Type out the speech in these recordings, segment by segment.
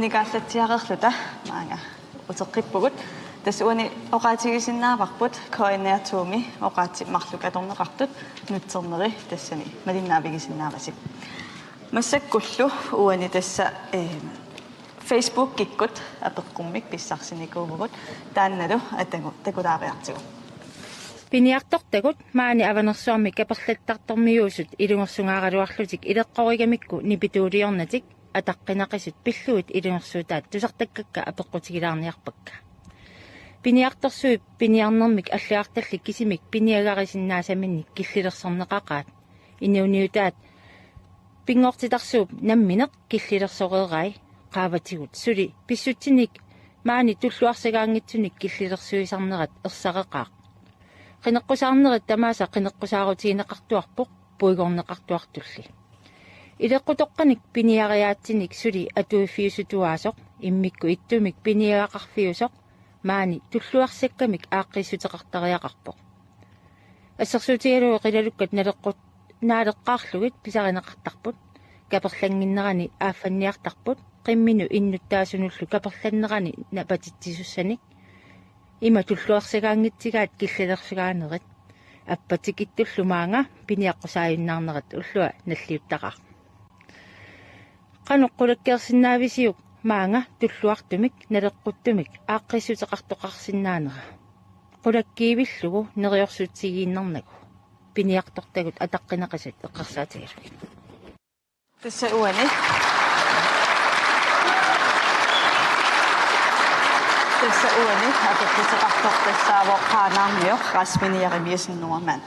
уникааллатсиақерлута маанга утеққиппугут тасуани оқаатигисиннааварпут коинеартууми оқаати марлук аторнеқартут нутсернери тассани малиннаавигисиннаавасик массаккуллу уани тасса Facebook киккут апеққуммик писсарсиникуугут таанналу такулаариартигу пиниартортагут маани аванерсуарми каперлаттартормиуусут илунгерсунгаагалуарлутик илеққоригамикку нипитуулиорнатик атаққинақисут пиллуит илунгерсуутаат тусартаккакка апеққутигилаарниарпакка пиниарторсуи пиниарнермик аллуарталлик кисимик пиниагарисиннаасаминник киллилерсорнеқақаат инуниутаат пингортитарсууп намминеқ киллилерсореерай qaavatigut suli pissuttinik maani tulluarsigaangitsunik killilерсуисарнерат ерсареqaaq qinеққусаарнерит тамааса qinеққусаарутигинеқартуарпоқ puigorneqartuartulli илеққутоққаник пиниариаатсиник сули атуиффиусутуаасоқ иммикку иттумик пиниаақарфиусоқ маани туллуарсаккамик ааққиссутеқартариақарпоқ ассерсуутигалуи қилалуккат налеққут наалеққаарлугит писаринеқартарпут каперлангиннерани ааффанниартарпут qimмину иннуттаасунуллу каперланнерани напатитсисуссаник има туллуарсагаангитсигаат киллалерсугаанерит аппатик иттуллу маанга пиниаққусааюннаарнерат уллуа наллиуттақар каноққулаккерсиннаависиук маанга туллуартумик налеққуттумик ааққиссутеқартоқарсиннаанера qulakkiivillугу нериорсутсигииннэрнагу пиниартортагут атаққинақасат эққарсаатигалуги тасса уани апеққутеқартортассаавоо қаанаармиоқ расминиаримиасиннуармаан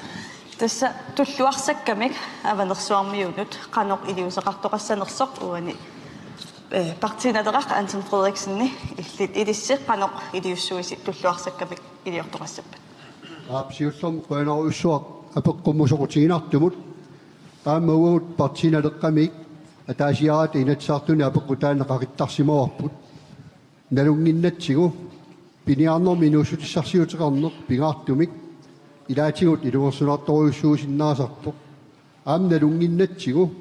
тасса туллуарсаккамик аванерсуармиунут қаноқ илиусеқартоқассанерсоқ уани партиналерақ Антон Фредериксенни иллит илисси қаноқ илиуссуиси туллуарсаккамик илиортоқассаппат аапсиуллерм қуанаруйссуақ апеққуммусоқутигинартумут таамаугут партиналеққамик атаасиараат инатсаартуни апеққутаанеқақиттарсимаварпут налунгиннатсигу пиниарнерми нуусутиссарсиутеқарнеқ пингаартумик илаатигут илугерсунаарторуйуссуусиннаасарпоқ аам налунгиннатсигу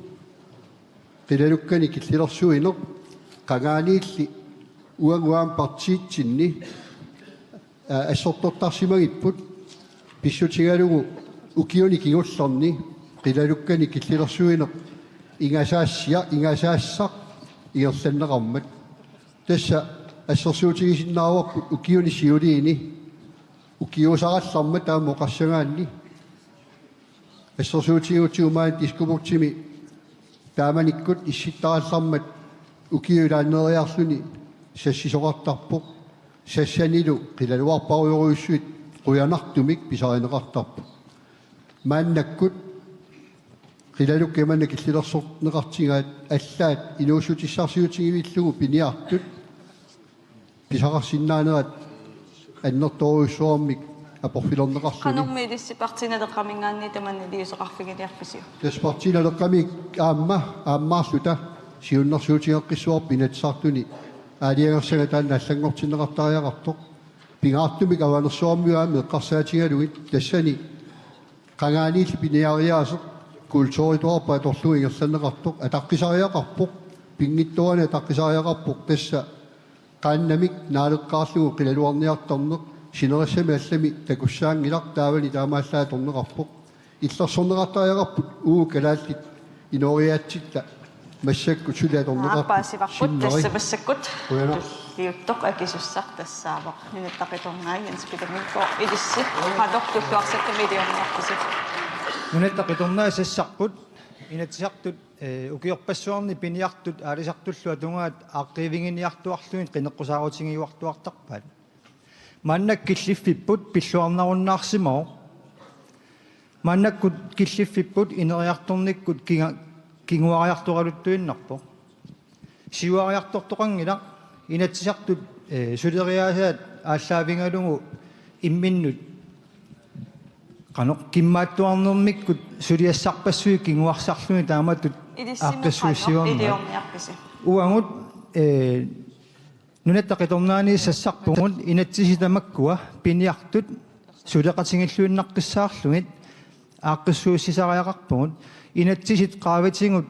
қилалуккани киллилерсуинеқ қангааниилли уангуаам партиитсинни ассортортарсимагиппут писсутигалугу укиони кигуллерни қилалуккани киллилерсуинеқ ингасаассақ иерланнеқармат тасса ассерсуутигисиннааварпут укиони сиулиини укиусаралларма тааммо qassagaanni ассерсуутигуутиумаан дискупортими тааманиккут исситтараллармат укиулааннериарлуни сассисоқартарпоқ сассанилу қилалуарпаруйоруйуссуит қуянартумик писаринеқартарпоқ мааннаккут қилалуккемана киллилерсорнеқартигаат аллаат инуусутиссарсиутигивиллугу пиниартут писақарсиннаанерат аннерторуйуссуармик апорфилернеқарлуни қанормми илисси партиналеққамингаанни таманни лиусеқарфигилиарписиу тас партиналеққамик ааммаарлута сиуннэрсуутигеққиссуар пинатсаартуни аалиагерсага таанна аллангортиннеқартариақартоқ пингаартумик аванерсуармиуаами эққарсаатигалугит тассани қангаанилли пиниариаасеқ культууритуарпа аторлуи ингерланнеқартоқ атаққисариақарпоқ пингиттуани атаққисариақарпоқ тасса qaannamik naaleqqaarlugu qilaluarniartorneq sinerissami allami takussaangilaq taavani taamaallatorneqarpoq illersorneqartariaqarput kalaallit inoriaatsitta массакку сулааторнеқарпут паасиварпут тасса массаккут лиуттоқ акисуссар тассаавоқ нунаттақиторнааги инспитамикко илисси қадортуллуарсаккамилиорниарписи нунаттақиторнаа сассарпут инатсиартут укиорпассуарни пиниартут аалисартуллуа тунгаат ааққивингиниартуарлуин қинеққусаарутингиуартуартарпаат маннак киллиффиппут пиллуарнаруннаарсимао маннаккут киллиффиппут инериарторниккут кингуариарторалуттуиннарпо сиуариартортоқангила инатсиартут сулериаасаат ааллаавингалугу имминнут qanoq kimmaattuarnermikkut suliassarpassui kinguarsarluni taamatut aaqqissuussiuarna uangut nunattaqitornaani sassarpungut inatsisitamakkua piniartut suleqatingilluinnaqqissaarlugit aaqqissuussisariaqarpungut inatsisit qaavatingut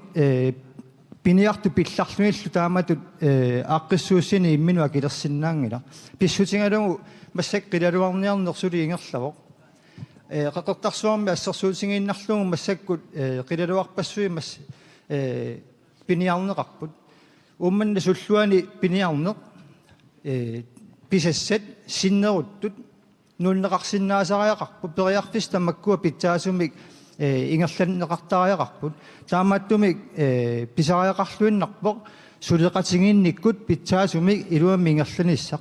piniartu pillarluillu taamatut aaqqissuussini imminu akilersinnaangila pissutingalugu массак qilaluarniarnersuli ingerlavoq qaqertarsuarmi ассерсуутингииннарлугу массаккут qilaluarpassui масс piniarneqarput уумманна суллуани piniarneq писассат синнеруттут нуннеқарсиннаасариақарпут периарфис тамаккуа питсаасумик ингерланнеқартариақарпут таамааттумик писариақарлуиннарпоқ сулеқатингиинниккут питсаасумик илуамми ингерланиссақ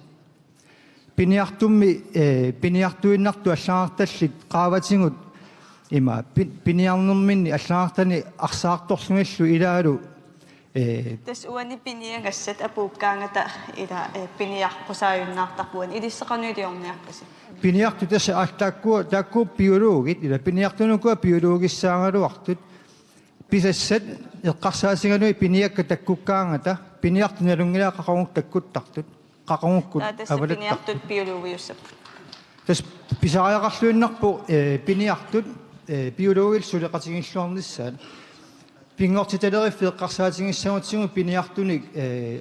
пиниартумми пиниартуиннарту аллаарталлит qaаватингут има пиниарнерминни аллаартани арсаарторлунгиллу илаалу Tässä uani piniengassat apuukkaangata ila piniarqusaayunnaartarpuan ilisseqanuitiorniarkasi. пиниарту тасса ааллааккуа тааккуу биологит ила пиниартунукуа биологиссаангалуартут писассат эққарсаасингануи пиниакка таккуккаангата пиниартуналунгилаа қақонгук таккуттартут қақонгуккут Tässä piniartut biologiussap. тас писариақарлуиннарпу пиниартут биологил сулеқатингиллуарниссаат пингортиталериффи эққарсаатингиссагутсигу пиниартуник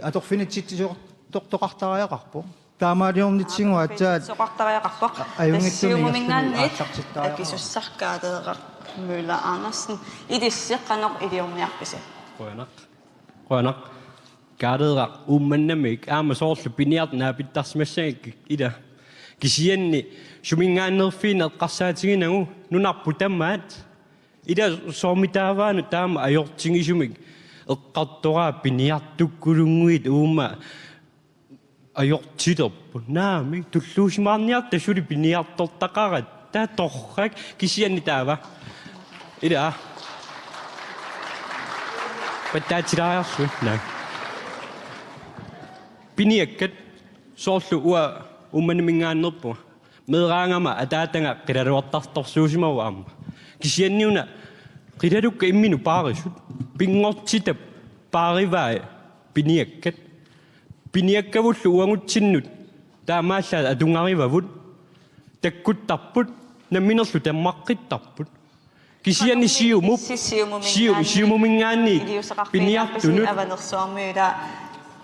аторфинитситсисоо тоқтоқартариақарпу таамаалиорнитсигу атсаат soqartariaqarpoq аюнгиттумингерсуни akisussarkaateeqar Møller Andersen idisseqqanoq iliorniarpisi. Qoyanaq kaadeeqaq ummannamik aama soorlu piniartnaa pittarsimassagik ila kisianni sumingaannerfiin eqqarsaatiginnagu nunarpu tammaat ila soormitaavaanu taama ajortingisumik eqqartoraa piniartukkulunguit uuma ajortiterpu naami tulluusimaarniarta suli piniartortaqarat taa torrak kisianni taava ila pattaatiraarsu naa piniakkat soorlu ua ummanmingaannerpu meeraangama ataatanga qilaluartartorsuusimawa amma kisianniuna qilalukka imminu paarisut pingortita paarivaa piniakkat piniakkavullu uangutsinnut taamaallaa atungarivavut takkuttarput namminerlu tammaqqittarput kisianni siumumingaanni piniartunut avanersuarmiula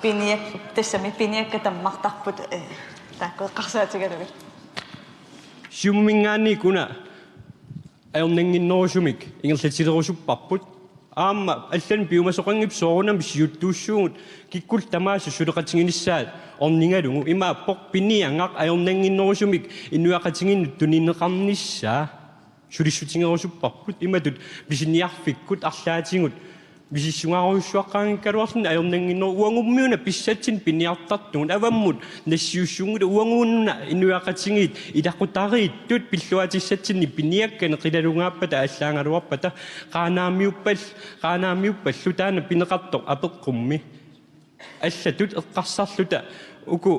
piniak tassami piniakka tammartarput taakkoeqqarsaatigalugut siumumingaanni kuna ajornanginnerusumik ingerlatilerusupparput aamma allan piumasoqangip soorunam siuttuussuugut kikkul tamaassu suleqatinginissaat orningalungu imaappoq piniangaq ajornanginnerusumik innuaqatinginnut tuninneqarnissaa sulissutingerusupparput imatut pisiniarfikkut arlaatingut visissungaruussuaqqaangikkaluarlun ajornanginner uangummiuna pissatsin piniartartugun avammut nassiussuungut uanguunna innuaqatingit ilaqutariittut pilluatissatsinni piniakkane qilalungaappata allaangaluarpata qaanaamiuppallu taana pineqartoq apeqqummi аллатут эққарсарлута уку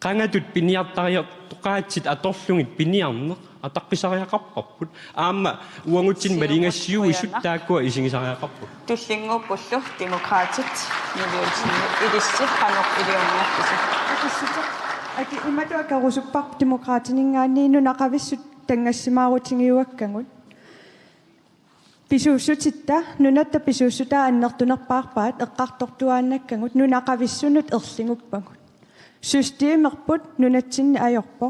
qangatut piniartariartoqaatsit atorlungit piniarneq атаққисариақарпарпут аама уангутсин малингассиуисут тааккуа исигисариақарпут туллингууппуллу демократит нивиутсин илиссеққаноқ илиорниарписи аки иматуакарусуппар демократинингаанниину нақависсут тангассимаарутингиуаккангут писууссутитта нунатта писууссута аннертунерпаарпаат эққартортуааннаккангут нунақависсунут ерлингуппагут системерпут нунатсинни ajorpo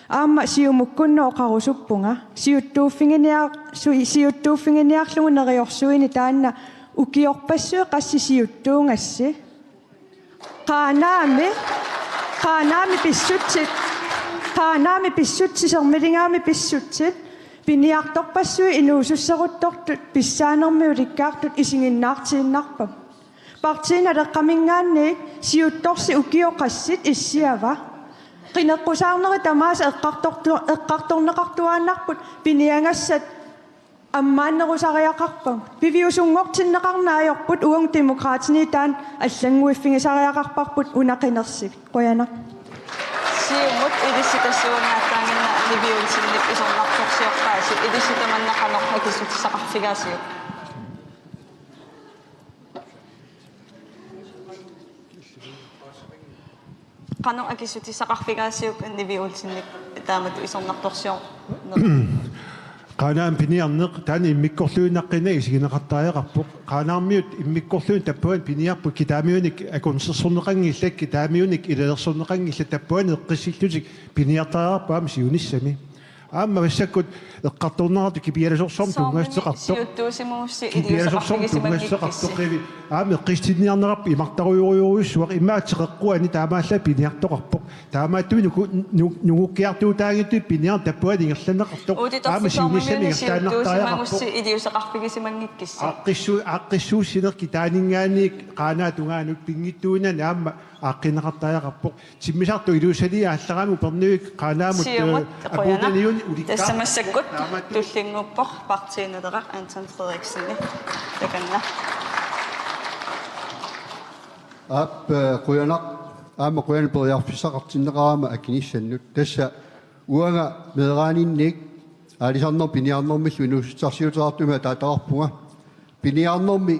аама сиумуккунно оқарусуппунга сиуттууффингиниарлугу нериорсуини таанна укиорпассуи қасси сиуттуунгасси qaanaami pissutсисермилингаами писсутсит пиниарторпассуи инуусуссеруттортут писсаанермиуликкаартут исигиннаартииннарпам партиина леққамингаанниит сиутторси укиоқассит иссиава qinеққусаарнери тамаас эққарторнеқартуааннарпут пиниангассат аммааннерусариақарпам пивиусунгортиннеқарнаajorput уанг демократини таан аллангуиффигисариақарпарпут унақинерсик қояна сиумут илисситассуунгааттаангинна нивиутсинник исорнарторсиорпааси илисситаманнақанеқ акисутсақарфигаасиу qano akisutissaqarfigaasiuk niviulsinnik taamatu isornartorsior qaanaam piniarneq taani immikkorluunnaqqina isigineqartaajaqarpoq qaanaarmiut immikkorluun tappuan piniarpu kitaamiunik akunsersorneqangillak kitaamiunik ilelersorneqangilla tappuan eqqissillutik piniartaajaqarpaam siunissami aamma vassakut eqqartornaratu kipialasorsorm tungaasseqartoq Siuttuusimuussi kipialasorsorm tungaasseqartoqivi aam eqqistinniarnerap imartarujurujuussuaq immaatseqeqquani taamaalla piniartoqarpoq taamaattuvi nugukkiartuutaangittu piniar tappuan ingerlaneqartoq aama siunissami ingertaanartaajaqarpoq idiusaqarpigisimangikkiss. Aqqissuussinerki taaningaaniik qaanaa tungaanuk pingittuunan aamma aaqqinneqartaajaqarpoq simmisartu iluusali ааллараму перниуик qaanaamut апуутаниун уликкаа тассамассаккут туллингуппор партиинулеқар Антон Фредериксенни таканна. Quyanaq aama quyan periarfissaqartinneqaraama akinissanut tassa uanga meeraaninniik aalisarner piniarnermillu inuussarsiuteraartuma taataqarpunga piniarnermi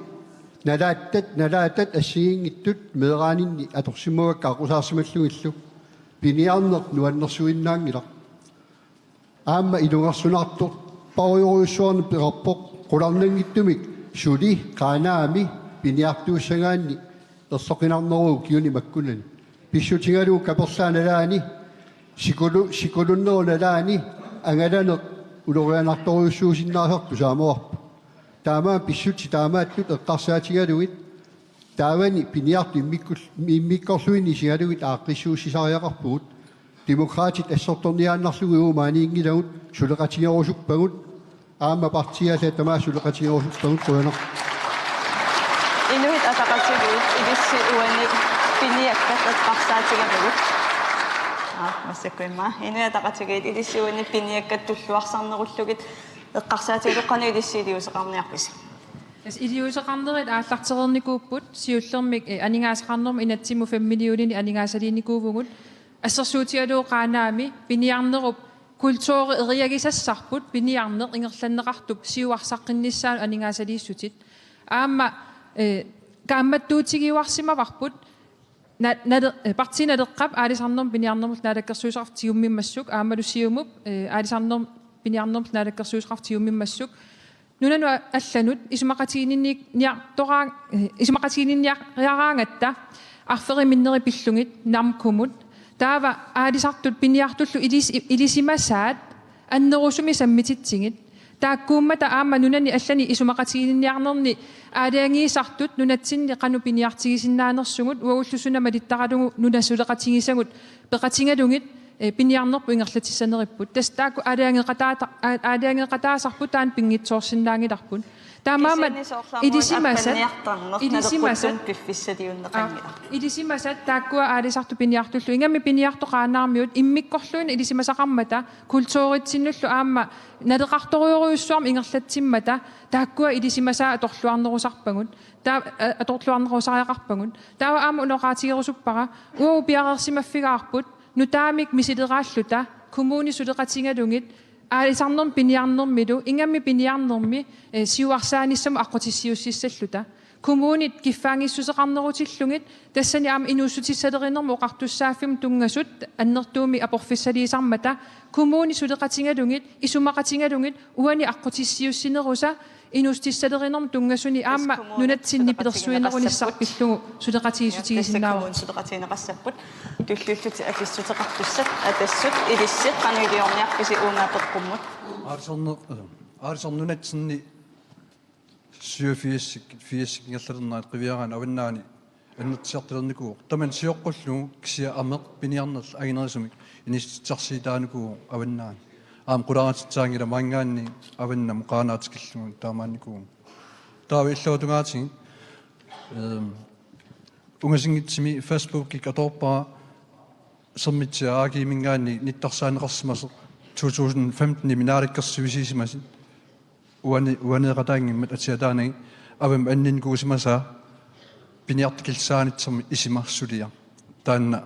nalaatat assigingittut meeraaninni atorsimmuakka aqusaarsimallugillu piniarner nuannersuinnaangila aama ilungarsunartor parujoruussuarni perarpoq qularnangittumik suli qaanaami piniartuussagaanni ersoqinarneruu kiuni makkunani pissutigaluu kaperlaanalaani sikulunnerunalaani angalaneq ulorianartoruussuusinnaasarpu saamoarpu taamaa pissuti taamaatlut eqqarsaatigaluit taavani piniartu immikkorluini sigaluit aaqqissuussisariaqarpugut demokraatit assortorniaannarlugu umaaniingilagut suleqatigerusuppagut aama partialle tamaa suleqatigerusuppagut quyanaq Inuit ataqatigut idissi uani piniakkat eqqarsaatigalugut. Массакуимма. Иnuit ataqatigut idissi uani piniakkat tulluarсарнеруллугит эққарсаатигулоққани илиссиилиусеқарниарпис. Илиусеқарнерит ааллартерерникууппут сиуллермик анигаасақарнерми инатсиму 5 миллионини анигаасалиникуувгут ассерсуутигалуу қаанаами пиниарнеруп культури эриагисассарпут пиниарнеқ ингерланнеқартуп сиуарсаққиннissaан анигаасалииссутит аама каамматтуутигиуарсимаварпут партиналеққап аалисарнерм пиниарнермут наалаккерсуусақарф тиуммиммассук аамалуссиумуп аалисарнерм пиниарнермут наалаккерсуусақарф тиуммиммассук нунану алланут исмақатигининниараангатта арфериминнери пиллугит нармкумут таава аалисартут пиниартуллу илисимасаат аннерусуми саммититсигит тааккууммата аама нунани аллани исумақатигининниарнерни аалиангиисартут нунатсинни қану пиниартигисиннаанерсугут уагуллусунама литтаралугу нунасулеқатигисагут пеқатингалугит пиниарнерпу ингерлатиссанериппут тас таакку аалиангеқатаасарпут таан пингитсоорсиннаангиларпут таамаамат илисимасат тааккуа аалисарту пиниартуллу ингамми пиниартоқаанаармиут иммиккорлуин илисимасақармата культууритсиннуллу аама налеқарторуйоруйуссуарми ингерлатсиммата тааккуа илисимасаа аторлуарнерусарпагут таа аторлуарнерусариақарпагут таава аама улоқаатигерусуппара уу пиарерсимаффигаарпут нутаамик мисилерааллута коммуни сулеқатингалугит аалисарнерм пиниарнермилу ингамми пиниарнерми сиуарсааниссама аққутиссиуссиссаллута коммунит киффаангиссусеқарнерутиллугит тассани аама инуussутиссалеринерму оқартуссааффим тунгасут аннертууми апорфиссалиисармата коммуни сулеқатингалугит исумақатингалугит уани аққутиссиуссинеруса инуустиссалеринерм тунгасуни аама нунатсинни пилерсуинерунissarpillугу сулеқатигисутигисиннаава сулеқатинеқассаппут туллууллути акиссутеқартуссат атассут илиссеқ кануилиорниарписи уунааперқуммут аарисорнунатсинни сиуфиассикингерлернаа қивиараан аваннаани аннертиартилерникуу таман сиоққуллугу кисиа амеқ пиниарнерл агинерисумик иниститсарсиитаанукуу аваннаани аам qulaaratittaangila mangaanni avannam qaanaatikillugun taamaannikuu taavi illuutungaatigi ungasingitsimi Facebook-ik atorpaa sermitsia aagiimingaanni nittarsaanneqarsimaseq 2015 iminaalikkersuisiisimasin uaneeqataangimmat atiataanagi avam anninkuusimasaa piniartikilsaanitsermi isimarsulia taanna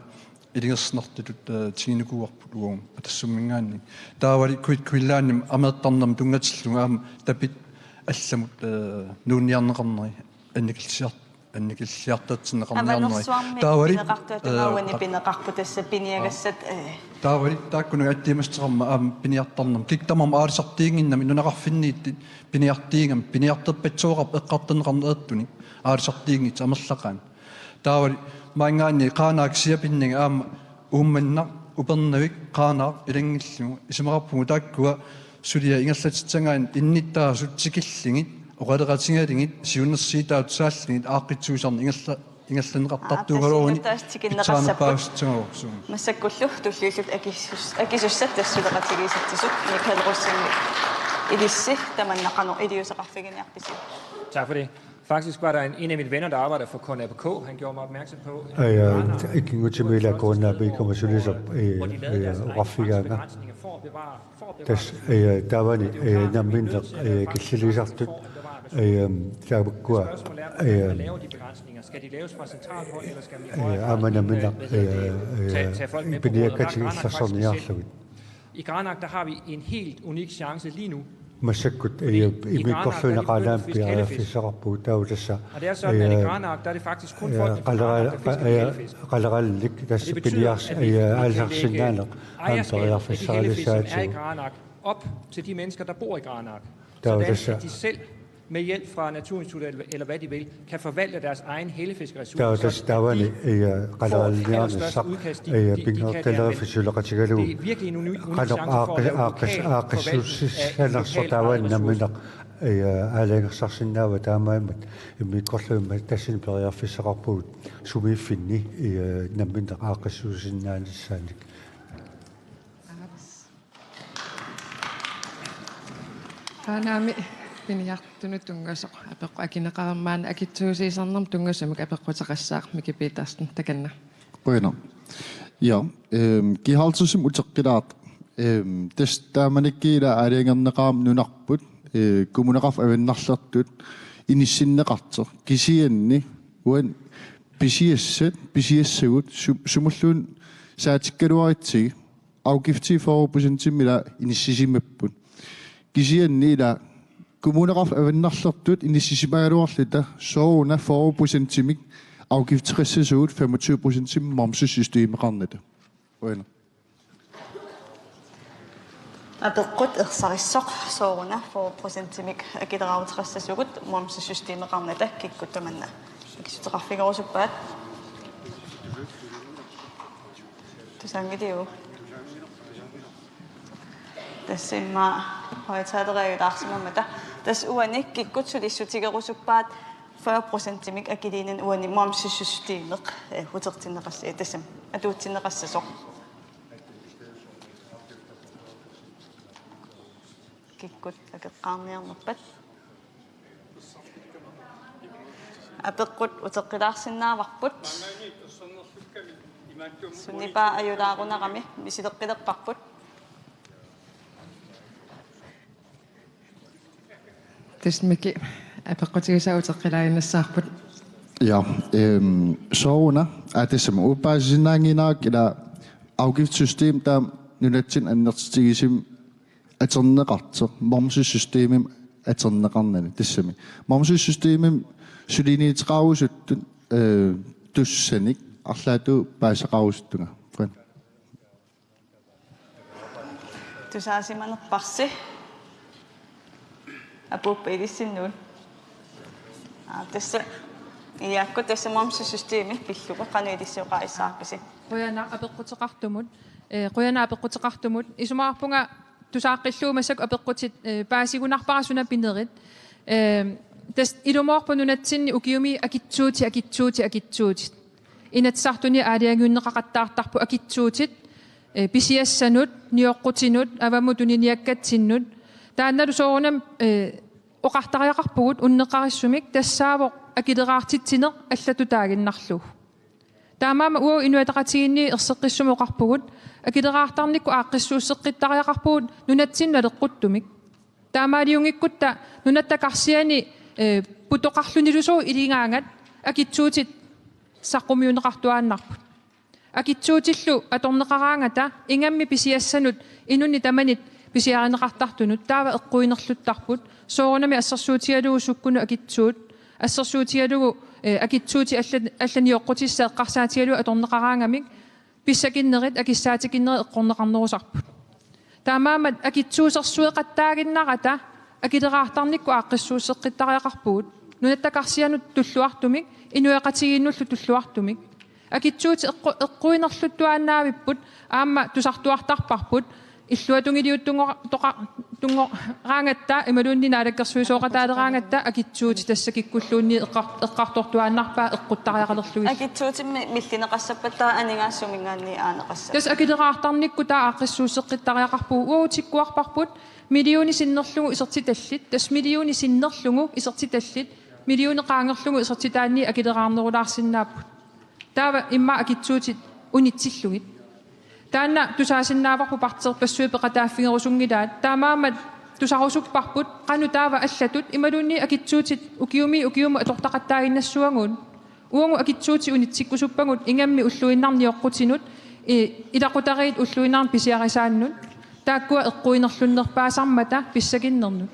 илингерснартулут тигинукуарпут уум атассуммингаанни таавали куиllaannim амеэртарнам тунгатиллунгаама тапит алламут нуунниарнеқарнери анникилсиар анникиллиартатсинеқарниарнери пинеқартуатугауани пинеқарпу тасса пиниагассат таавали тааккуну аттимастерма аам пиниартарнам киктамам аалисартиингиннами нунақарфинниит пиниартиингам пиниартерпатсуоқарп эққартанеқарнеэртуни аалисартиингит амерлақаан таавали маангаани қаанааксиапиннага аама уумманнақ упернавик қаанаа илангиллугу исимақарпугу тааккуа сулия ингерлатитсангаан инниттаа сутсикиллингит оқалеқатингалингит сиуннерсиитаут сааллингит ааққитсуусарни ингерланеқартартуугалууни таанапаавситсагорсуу массаккуллу туллиуллут акисуссат тассулеқатигисаттисут никалеруссинни илисси таманнақану илиусеқарфигиниарписи. Tak for det. Faktisk var der en af mine venner, der arbejder for KNAPK. Han gjorde mig opmærksom på, ikke en utimelig grund, at vi kommer til at raffiganger. Der var en mindre gæstelisagt. Der var god. Skal de laves fra centralt hold, eller skal man I Qaanaaq, der har vi en helt unik chance lige nu. مسكت يمكن قلم في سرب ودولسة. Og det er sådan, at i Qaanaaq, der er det faktisk kun folk fra Qaanaaq, der fisker hellefisk. Det betyder, at vi ejerskabet af de hellefisk, som er i Qaanaaq, op til de mennesker, der bor i Qaanaaq. Sådan at de selv med hjælp fra Naturinstituttet eller hvad de vil, kan forvalte deres egen hellefiskeressourcer. Det er virkelig en unik chance for at lave lokal Piniartunut tungasoq apeqqu akineqarammaan akitsuusiisarnerm tungasumuk apeqqutaqassaaq mikipitaartun takanna. Qoina. Ja, kihalsusum uteqqilaat testaamanikkiila aaliangerneqaam nunarput kumuneqarf avannarlertut inissinneqarter kisianni uan pisiassagut sumulluun saatikkaluaritsigi auqifti 4%-mila inissisimmapput kisianni ila kommuneraf avannarlertut inissisimaagaluarlita sooruna 4%-timik afgiftsressasuut 25%-tim momsesystemeqarnata. Uana. Apeqqut erssarissoq sooruna 4%-timik akileraavuterassasugut momsesystemeqarnata kikkutamanna. Ikisuteqarfigorusuppaat. Tusangidiu. Tassimma højtaderegularsimamata. Tas uanik kikkutsulissutigerusuppaat 40%-timik akiliinen uani momsesystemeq hutertinneqassi tassam atuutsinneqassasoq. Kikkut akeqqaarniarnerpat. Apeqqut uteqqilaarsinnaavarput. Sunnipa ajulaarunaqami misileqqileqqarput. Tismiki apeqqutigisauteqqilaaginassаарput. Ja, sooruna atissam uppaasinaanginaak ila afgiftssystem der nunatsin annertigisim aterneqarter momsesystemim aterneqarnani tissami momsesystemim suliniiteqarusuttun tussanik arlaatu paasaqarusuttunga fren Tusaasimanerparsi apuppa ilissinnuun tassa iakku tassa momsesysteemi pilluqa qanuilissuqaissaarpisi Qoyana apeqqutеqartumut qoyana apeqqutеqartumut isumaarpunga tusaaqilluumassak apeqqutit paasigunarparasuna pinerit tas ilumorpununatsinni ukiumi akitsuuti inatsartuni aaliagiunneqaqattaartarpu akitsuutit pisiassanut nioqqutinnut avamutuniakkatsinnut taannalu soorunam oqartariaqarpugut unneqarissumik tassaavoq akileraartitsiner allatutaaginnarlu taamaama uo inuataqatiginni erseqqissumu oqarpugut akileraartarnikku aaqqissuusseqqittariaqarpugut nunatsinnaaleqquttumik taamaaliungikkutta nunattakarsiani putoqarlunilusuu ilingaangat akitsuutit saqqumiuneqartuaannarput akitsuutillu atorneqaraangata ingammi pisiassanut inunni tamanit pisiarineqartartunut taava eqquinerluttarput soorunami assersuutigalugu sukkunu akitsuut assersuutigalugu акитсуути алланиоққутиссаеққарсаатигалу аторнеқараангамик писсакиннерит акиссаатикиннери эққорнеқарнерусарпут таамаамат акитсуусерсуеқаттаагиннарата акилераартарникку ааққиссууссеққиттариақарпугут нунаттакарсианут туллуартумик инуяқатигииннуллу туллуартумик акитсуути эққуинерлуттуаанаавиппут аама тусартуартарпарпут иллуатунгилиуттунгораангатта ималууннинаалаккерсуисооқатаалераангатта акитсуути тассакиккуллуунни эққартортуааннарпаа эққуттариақалерлуис акитсуутимми миллинеқассаппаттаа анингаасумингаанни аанеқасса акилераартарникку таа ааққиссууссеққиттариақарпуу уутиккуарпарпут миллиони синнерлугу исертиталлит тас миллиони синнерлугу исертиталлит миллиони qaangerlugu исертитаанни акилераарнерулаарсиннааппут таава имма акитсуутит унитсиллугит таанна тусаасиннааварпу партерпассуи пеқатааффигерусунгилаат таамаамат тусарусуппарпут qaну таава аллатут ималуунни акитсуутит укиума атортақаттаагиннассуангуун уангу акитсуути унитсиккусуппагут ингамми уллуиннарниоққутинут илақутариит уллуиннарн писиарисааннут тааккуа эққуинерлуннерпаасармата писсакиннернут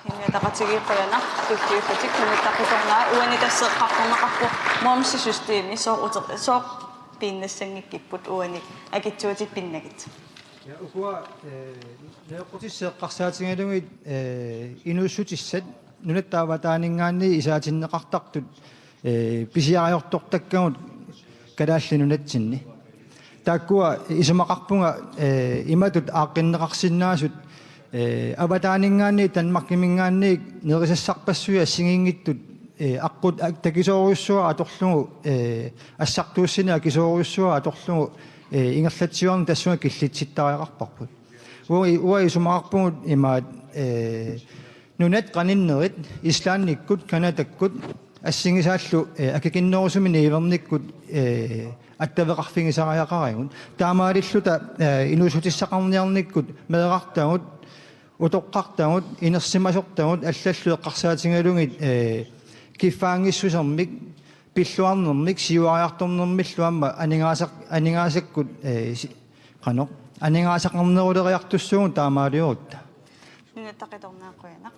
инуятақатигиққуяна туллиуффатик нуттаққисорнаа уанитассеққарторнеқарпу момси системи соо пиннассангиккиппут уани акитсуутит пиннагит я угуа неоққутиссеққарсаатингалугит инуссутиссат нунаттааватаанингаанни исаатиннеқартартут писиариортортаккагут калааллинунатсинни тааккуа исумақарпунга иматут ааққиннеқарсиннаасут аватаанингаанни танмаркимингаанни нерисассарпассуи ассигингиттут аққут такисооруссуа аторлугу ассартууссина акисооруссуа аторлугу ингерлатсиорн тассуга киллитситтариақарпарпут уа исумақарпугут имаат нунат қаниннерит ислаанниккут канатаккут ассигисааллу акикиннерусуми неиверниккут аттавеқарфигисариақарагун таамаалиллута инусутиссақарниарниккут меэқартагут утоққартагут инерсимасортагут аллаллу эққарсаатингалугит киффаангиссусермик пиллуарнермик сиуариарторнермиллуамма анингаасаккут қано анингаасақарнерулериартуссугун таамаалиурутта нинаттақиторнааққуянақ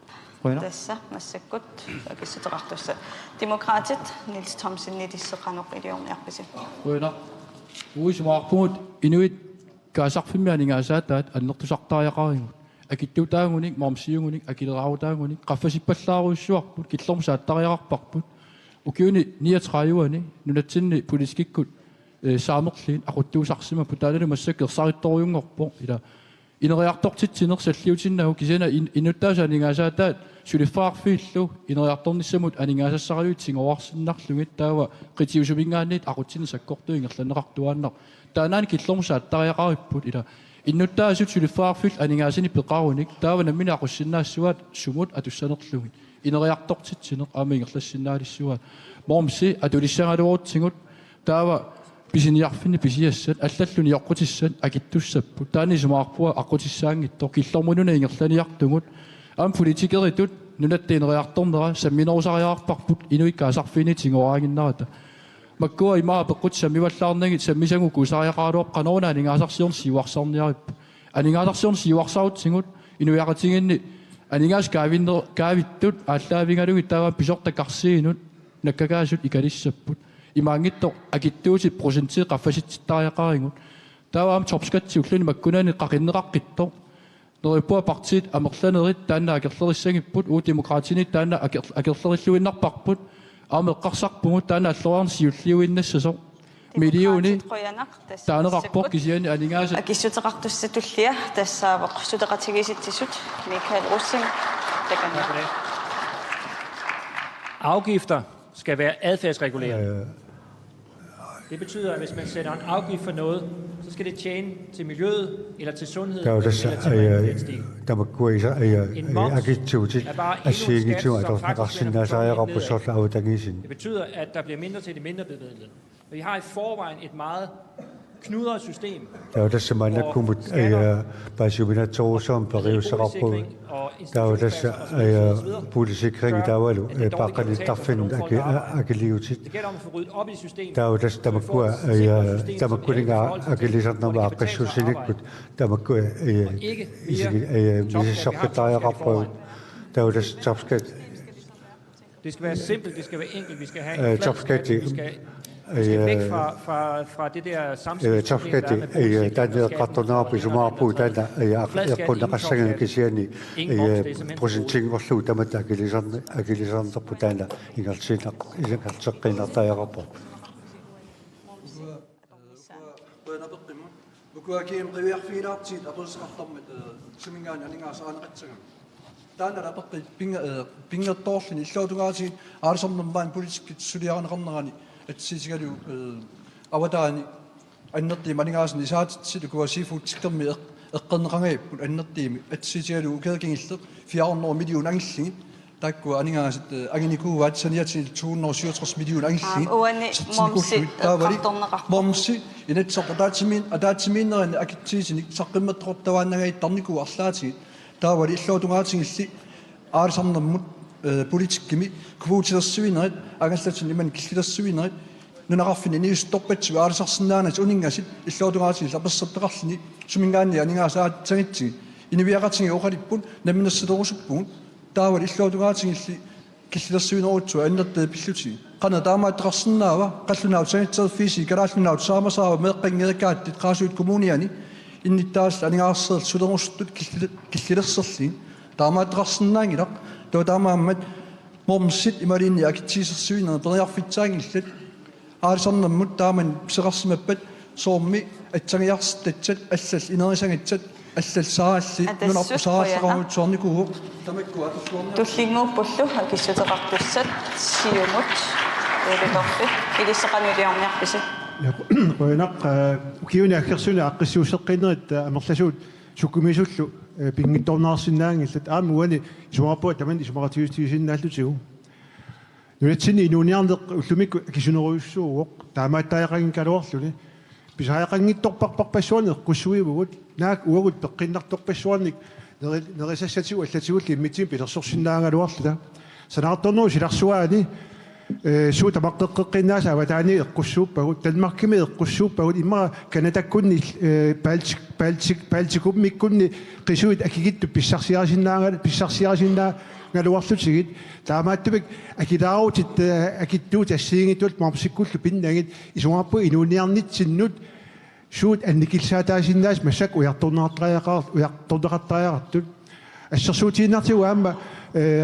тасса массаккут акиссутеқартусса демократит Нилс Томсенни тиссеқаноқ илиорниарписи уина уисмаарпугут инуит каасарфиммианингаасаатаат аннертусартариақарингут акиттутаагуник мормсиугуник акилераавутаагуник qaffasippallaruissuarput киллормсааттариақарпарпут укиуни 39-ани нунатсинни политиккут саамерлиин aquttuusarсима путаалани массаккерсаритторюнгорпо ила инериартортитсинер саллиутиннагу кисена инуттаасаанигаасаатаат сулиффаарфииллу инериарторниссамут анингаасассариуит сингоарсиннарлугит таава qitiusumингаанниит aqutsini sakkortuingерланеқартуааннар таанаани киллормсааттариақариппут ила иннуттаасут сулиффаарфил анингаасини пеқаруник таава наммина aquссиннаассуат сумут атуссанерлугит инериартортитсинер аамингерлассиннаалиссуат мормси атулиссангалуорутсигут таава писиниарфини писиассат аллаллуни яққутиссат акиттуссаппут таани сумаарпуа аққутиссаангиттор киллормунуна ингерланиартугут аам политикеритут нунаттиинериарторнера самминерусариаарпарпут инуиккаасарфини тингораангиннарата маккуа имаа пеққут саммиваллаарнагит саммисангу кусариақаалуоқ қанорна анингаасарсиорн сиуарсарниариппу анингаасарсиорн сиуарсаутсигут инуяқатигинни анингаас каавиттут ааллаавингалуги таава писортаккарсиинут наккагаасут икалиссаппут имаангиттор акиттуути проценти qaffasittariaqaringut тааваам торпскатси уллуни маккунаани qaqinneqaqqittor нерипуа партиит амерланерит таанна акерлериссагиппут уу демократини таанна акерлериллуиннарпарпут аамеққарсарпугут таанна аллориарни сиуллиуиннассасо миллиони таанеқарпор кисиани анингааса акиссутеқартуссатуллиа тассаавеқ сутеқатигиситсисут Michael Russing таканна Afgifter skal være adfærdsregulerende. Det betyder, at hvis man sætter en afgift for noget, så skal det tjene til miljøet eller til sundheden eller til vandletstil. En moms er bare endnu en skat, som faktisk vender befolkningen. Det betyder, at der bliver mindre til de mindre bemidlede. Vi har i forvejen et meget knudret system. Der er det simpelthen kommet basumina pariusarappu. Der er det boligsikring der var bare lidt tarfin akiliutit. Der er det der må kunne akilisat når var akisusinikut. Der må kunne misse sekretariatrappu. Der er det topskat Det skal være simpelt, det skal være enkelt, vi skal have en flad skat, vi skal væk fra det der samtidig. Tafkati tanda qartunaapi sumaarpu tanda aqunnaqassagan kisiani prosentingorlu tamat akilisarnerpu tanda ingalsinaq ilangalteqqinartaajarpo Ukaakiim qiviarfiilaartiit aqusqartarmat sumingaani aningaasaaneqatsagam taana rapeqqi pingertorlini illautungaatiit aalisarnermaan politikkit suliaranaqarnerani atsiisigalu awataani annertiim aningaasni saatitsit kuasiifuutsikkermi eqqerneqangaiput annertiimi atsiisigalu ukeerkingilleq 400 million angillingit takkua aningaasat anginikuuvaat saniatin 267 million angillingit momsi inatsaqutaatimin ataatimiinnerani akitsiisinik saqqimmattortawaannagaittarniku arlaatigit taawali illautungaatiнгилли аалисарнэрмут политиккими квуутилерсуинерит агаллатин иман киллилерсуинерит нунақарфини ниусторпатсуи аалисарсинаанас унингасит иллаутунгаатингилла апассертеқарлини сумингаанни анигаасаат тагитсиги инивиақатинги оқалиппут наминассалерусуппугут таавали иллаутунгаатингилли киллилерсуинерутсуа аннертэ пиллути қана таамааттеқарсинаава қаллунаау тагитсерфиси калааллунаау саамасаава меэққингерикааттит qaasuit коммуниани инниттаас анигаарсерл сулернерсуттут киллилерсерли таамааттеқарсинаангилақ тоо таамааммат момсит ималинни акитсисерсуинер периарфитсаангиллат аалисарнэрмут тааман писеқарсимаппат соорми атсагиарситтатсат аллал инерисангатсат аллал саалли нунарпу сааллеқармутсуарникуу тамаккуа туллингууппуллу акиссутеқартуссат сиумут элекорфи илиссеқанулиарниарписи qoyanaq ukiuni akkersuuna aqqissuusseqqinnerit amerlasuut sukkumisullu pingittornaarsinnaangillat aamuani isumarpua taman isumaratiustiusinnaallutigu nunatsini inuuniarneq ullumikku akisuneruissuugoq taamaattaajaaqangin kaluarluni pisaajaaqangittorparparpassuani eqqussuivugut naak uagut peqqinnartorpassuarnik nerisassatigu allatsigulli immitiin pilersorsinnaangaluarluta sanaartornuu silarsuaani suuta maqteqqeqqinnaasa avataani eqqussuuppagut Danmarkimi eqqussuuppagut imma Kanadakkunni Baltikumikkunni qisuit akigittu pissarsiarsinnaangaluarlutigit taamaattuvik akilaarutit akittuut assiingituut marpsikkullu pinnagit isumarpu inuuniarnitsinnut suut annikilsaataasinnаас massak ujartorneqartariaqartut ассерсуутииннартигу аама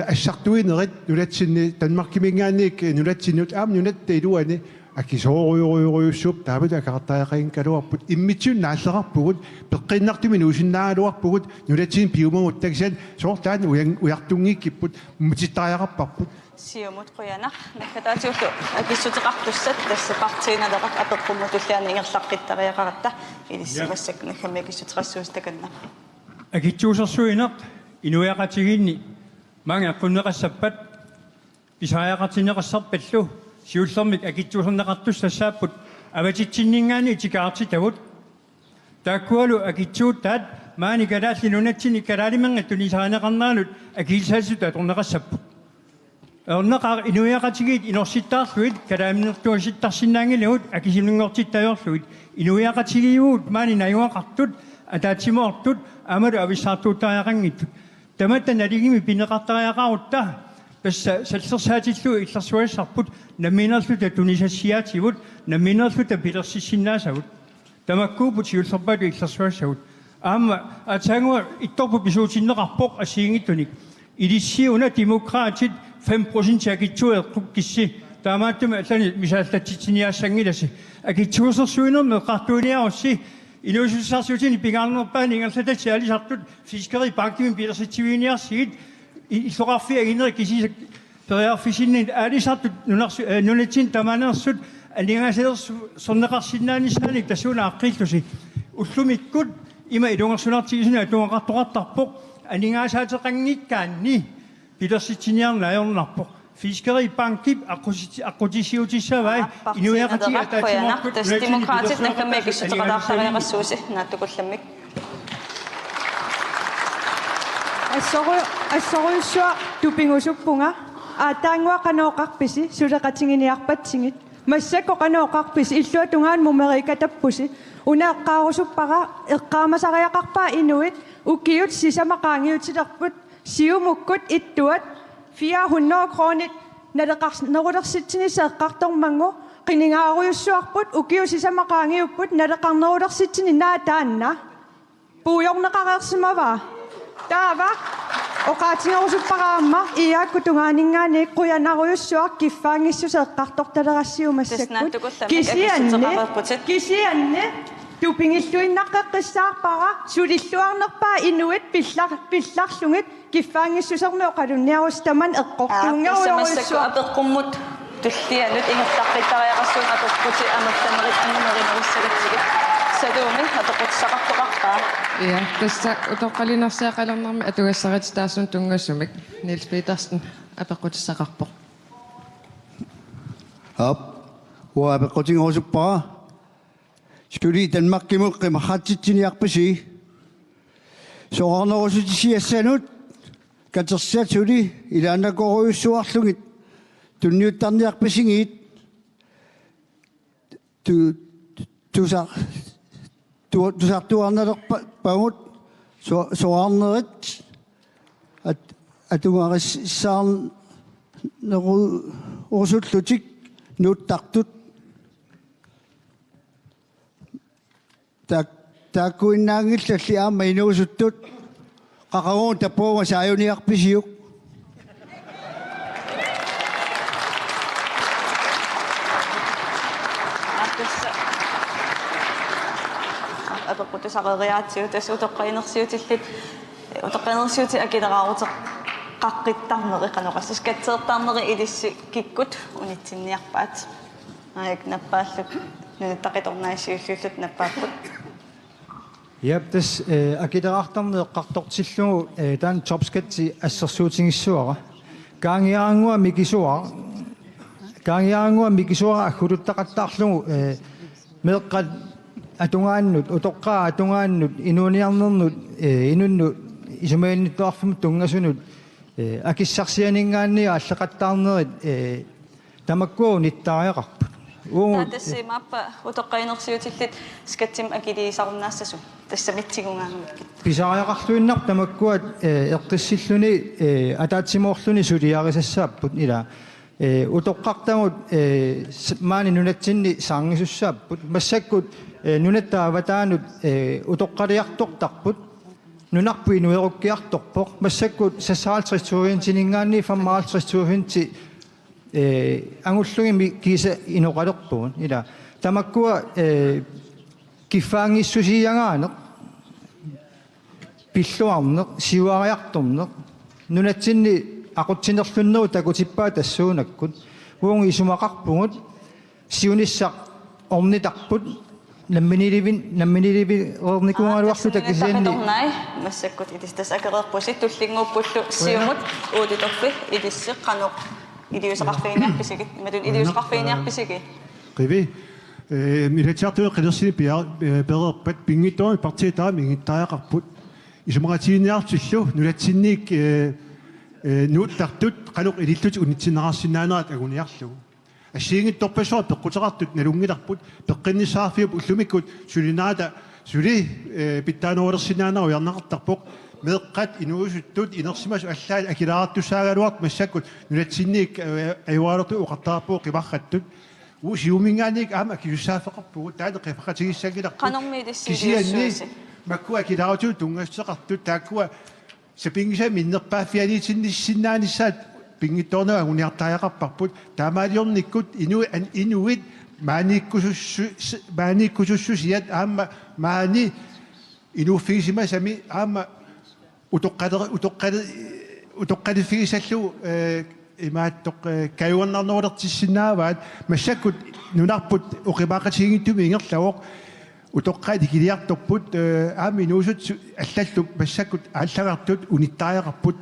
ассартуинерит нулатсинни Danmarkимингаанник нулатсиннут аама нунатта илуани акисооруйоруйуссууп таамата акартаақаин калуарпут иммитсуун нааллеқарпугут пеққиннартими нуусиннаагалуарпугут нулатсин пиумагут таксан соортаани уяртунгиккиппут мутиттариақарпарпут сиумут қуянақ наккатаатиуллу акиссутеқартуссат тасса партииналеқак апеққуммутуллаани ингерлаққиттариақаратта илиссимассак накками акиссутеқассуустаканна акитсуусерсуинеқ инуяқатигинни манга қуннеқассаппат писаяақатинеқассарпаллу сиуллермик акитсуусернеқартуссассааппут аватитсиннингаани итикаартитагут тааккуалу акитсуут маани калаалли нунатсини калаалиманга тунисаанеқарнаалут акиилсаасута аторнеқассаппут орнеқар инуяқатигит инорситтаарлуит калааминертуаситтарсинаангилагут акисинунгортиттаёрлуит инуяқатигиуут маани наюақартут атаатсимоортут амалу ависсаартуутариақангиттут таматта налигими пинеқартариақарутта пасса саллерсаатиллу иллерсуассарпут наминерлута тунисассиаативут наминерлута пилерсиссиннаасагут тамаккуупут сиуллерпалу иллерсуассагут аама атаангуа ittorpu pisuutinnеқарпоқ ассиингиттуник илиссиуна демократит 5% акитсуеққук кисси таамааттума аллани мисааллатситсиниаассангиласи акитсуусерсуинерме қартуулиарусси инуусуссарсуутини пигаарнерпаани ингерлатати алисартут фискери банкимин пилерситсивиниарсигит иллоқарфиа гинери кисисак периарфисиннит алисартут нунатсин тамаанерсут алингаасерс сорнеқарсиннаанissaaник тассууна аққиллуси уллумиккут има илунгерсунартигисуна атунгақартоқартарпоқ алингаасаатеқангиккаанни пилерситсиниарнаайорнарпоқ Fiskeri bankip akkutisiutissavai inuiaqati атаатимоқ демократит накаммекиссутеқалаартариақассууси нааттукулламмик ассоруйссуа тупингусуппунга аатаангуа канооқарписи сулеқатингиниарпатсигит массакко канооқарписи иллуатунгаан мумерикатаппуси унааққаарусуппара эққаамасариақарпаа инуит укиут сисамақаангиутилерпут сиумуккут иттуат 400 kroner nadeqarnerulersitsiniseeqqartormangu qiningaaruйuссуарпут укиусисамақаангиуппут наdeqarnerulersitsini наатаанна puujorneqareersimava taava oqaatinerusupпараама иаакку тунгаанингаани қуянаруйуссуар киффаангиссусеэққарторtalerassiumaссаккут кисианне тупингиллуиннаққеққиссаарпара сулиллуарнерпаа инуит пилларлугит киффаангиссусермеоқалунниарустаман эққортунгеруйоруйуссуар апеққуммут туллианут ингерлаққиттариақассуун апеққути амерланерит аннеринеруссагатсигит садууми апеққутсақартоқарпаа Ja, tässä utoqqalinarsiaqalernermi atugassaqit taassun tungassumik Niels Petersen apequtisaqarpo. Hap. Wa apequtingorusuppara. Skuli Danmarkkimuq qimarratsitsiniarpasi. Soornerusutisiassanut katersiatuli ilaannakoruyussuarlugit tunniuttarniarpasingit tusartuarnalerpagut soarnerit atungarissaarneru ursullutik nuuttartut taakkuinnaangillalli aama inuusuttut qaqaguun tappuunga saayuniarpisiuk апеққутусақериаатсиу тас утоққаинерсиутиллит утоққаинерсиути акилераарутеқ қаққиттарнери қанеқассус катсеэртаарнери илисси киккут унитсинниарпаат аак наппааллут нунаттақиторнаассиуллуллут наппааппут Яптас акилераарtarneq qaqtortillugu taan topskatsi ассерсуутингиссуара kaangiaangua mikisuara аггулуттақаттаарлугу меэққат атунгааннут утоққаа атунгааннут инуниарнернут инунну исумаинниттуарфумут тунгасунут акиссарсианингаанниа аллеқаттаарнерит тамаккуу ниттаариақарпут таатассимааппа утоққаинерсиутиллит скатсим акилисарунаассасу тассамитсигунгаангут писариақарлуиннар тамаккуат эққиссиллуни атаатсимоорлуни сулиарисассааппут ила утоққартагут маани нунатсинни саангисуссааппут массаккут нунаттааватаанут утоққалиартортарпут нунарпу инуеруккиарторпоқ массаккут сассаалтриттуриинтинингаанни 55 ангуллугими киса иноқалерпуун ила тамаккуа киффаангиссусиянгаанеқ пиллуарнеқ сиуариарторнеқ нунатсинни aqutsinnerlunneru takutippaa tassuunakкут уунг исумақарпугут сиуниссақ орниtarput намминиливи орникунгааруарлу такисианни массаккут илистас акереерпусит туллингууппуллу сиумут уутиторфи илиссеққанеқ илиусақарфигиниарписигит иматун илиусақарфигиниарписиги qivi militærtøj qedersini bedrepat pingitoi partitaa mingittaaqarput isumaqatiiniartillu nulatsinniik nuuttartut qaluq ilillut unitsineraarsinaanerat aguniarlugu ассиингитторпасуа пеққутеқартут налунгиларпут пеққиннисаарфиуп уллумиккут сулинаата сули питтаануулерсинаанеру ярнақартарпоқ меэққат инуусуттут инерсимасу аллаат акилаартуссаагалуарт массаккут нулатсинниик аюаалерту уқартаарпуу қимарраттут уусиумингааник аама акилуссаафеқарпугут таата қифақатигиссагиларпут кисианни маккуа акилаарту тунгассеқартут тааккуа сапингиса миннерпааффианитинниссиннаанissaat пингитторнаа униартааяқарпарпут таамаалиорниккут инуит maanikkusussiat aamma maani inuuffiisimasami aamma utoqqalifigisallu imaattoq kayuannarnuulertissinnaavaat massakkut nunarput uqimaaqatigittumi ingerlawoq utoqqaat ikiliartorput aammi inuusut allalluk massakkut ааllagartut unittaajaqarput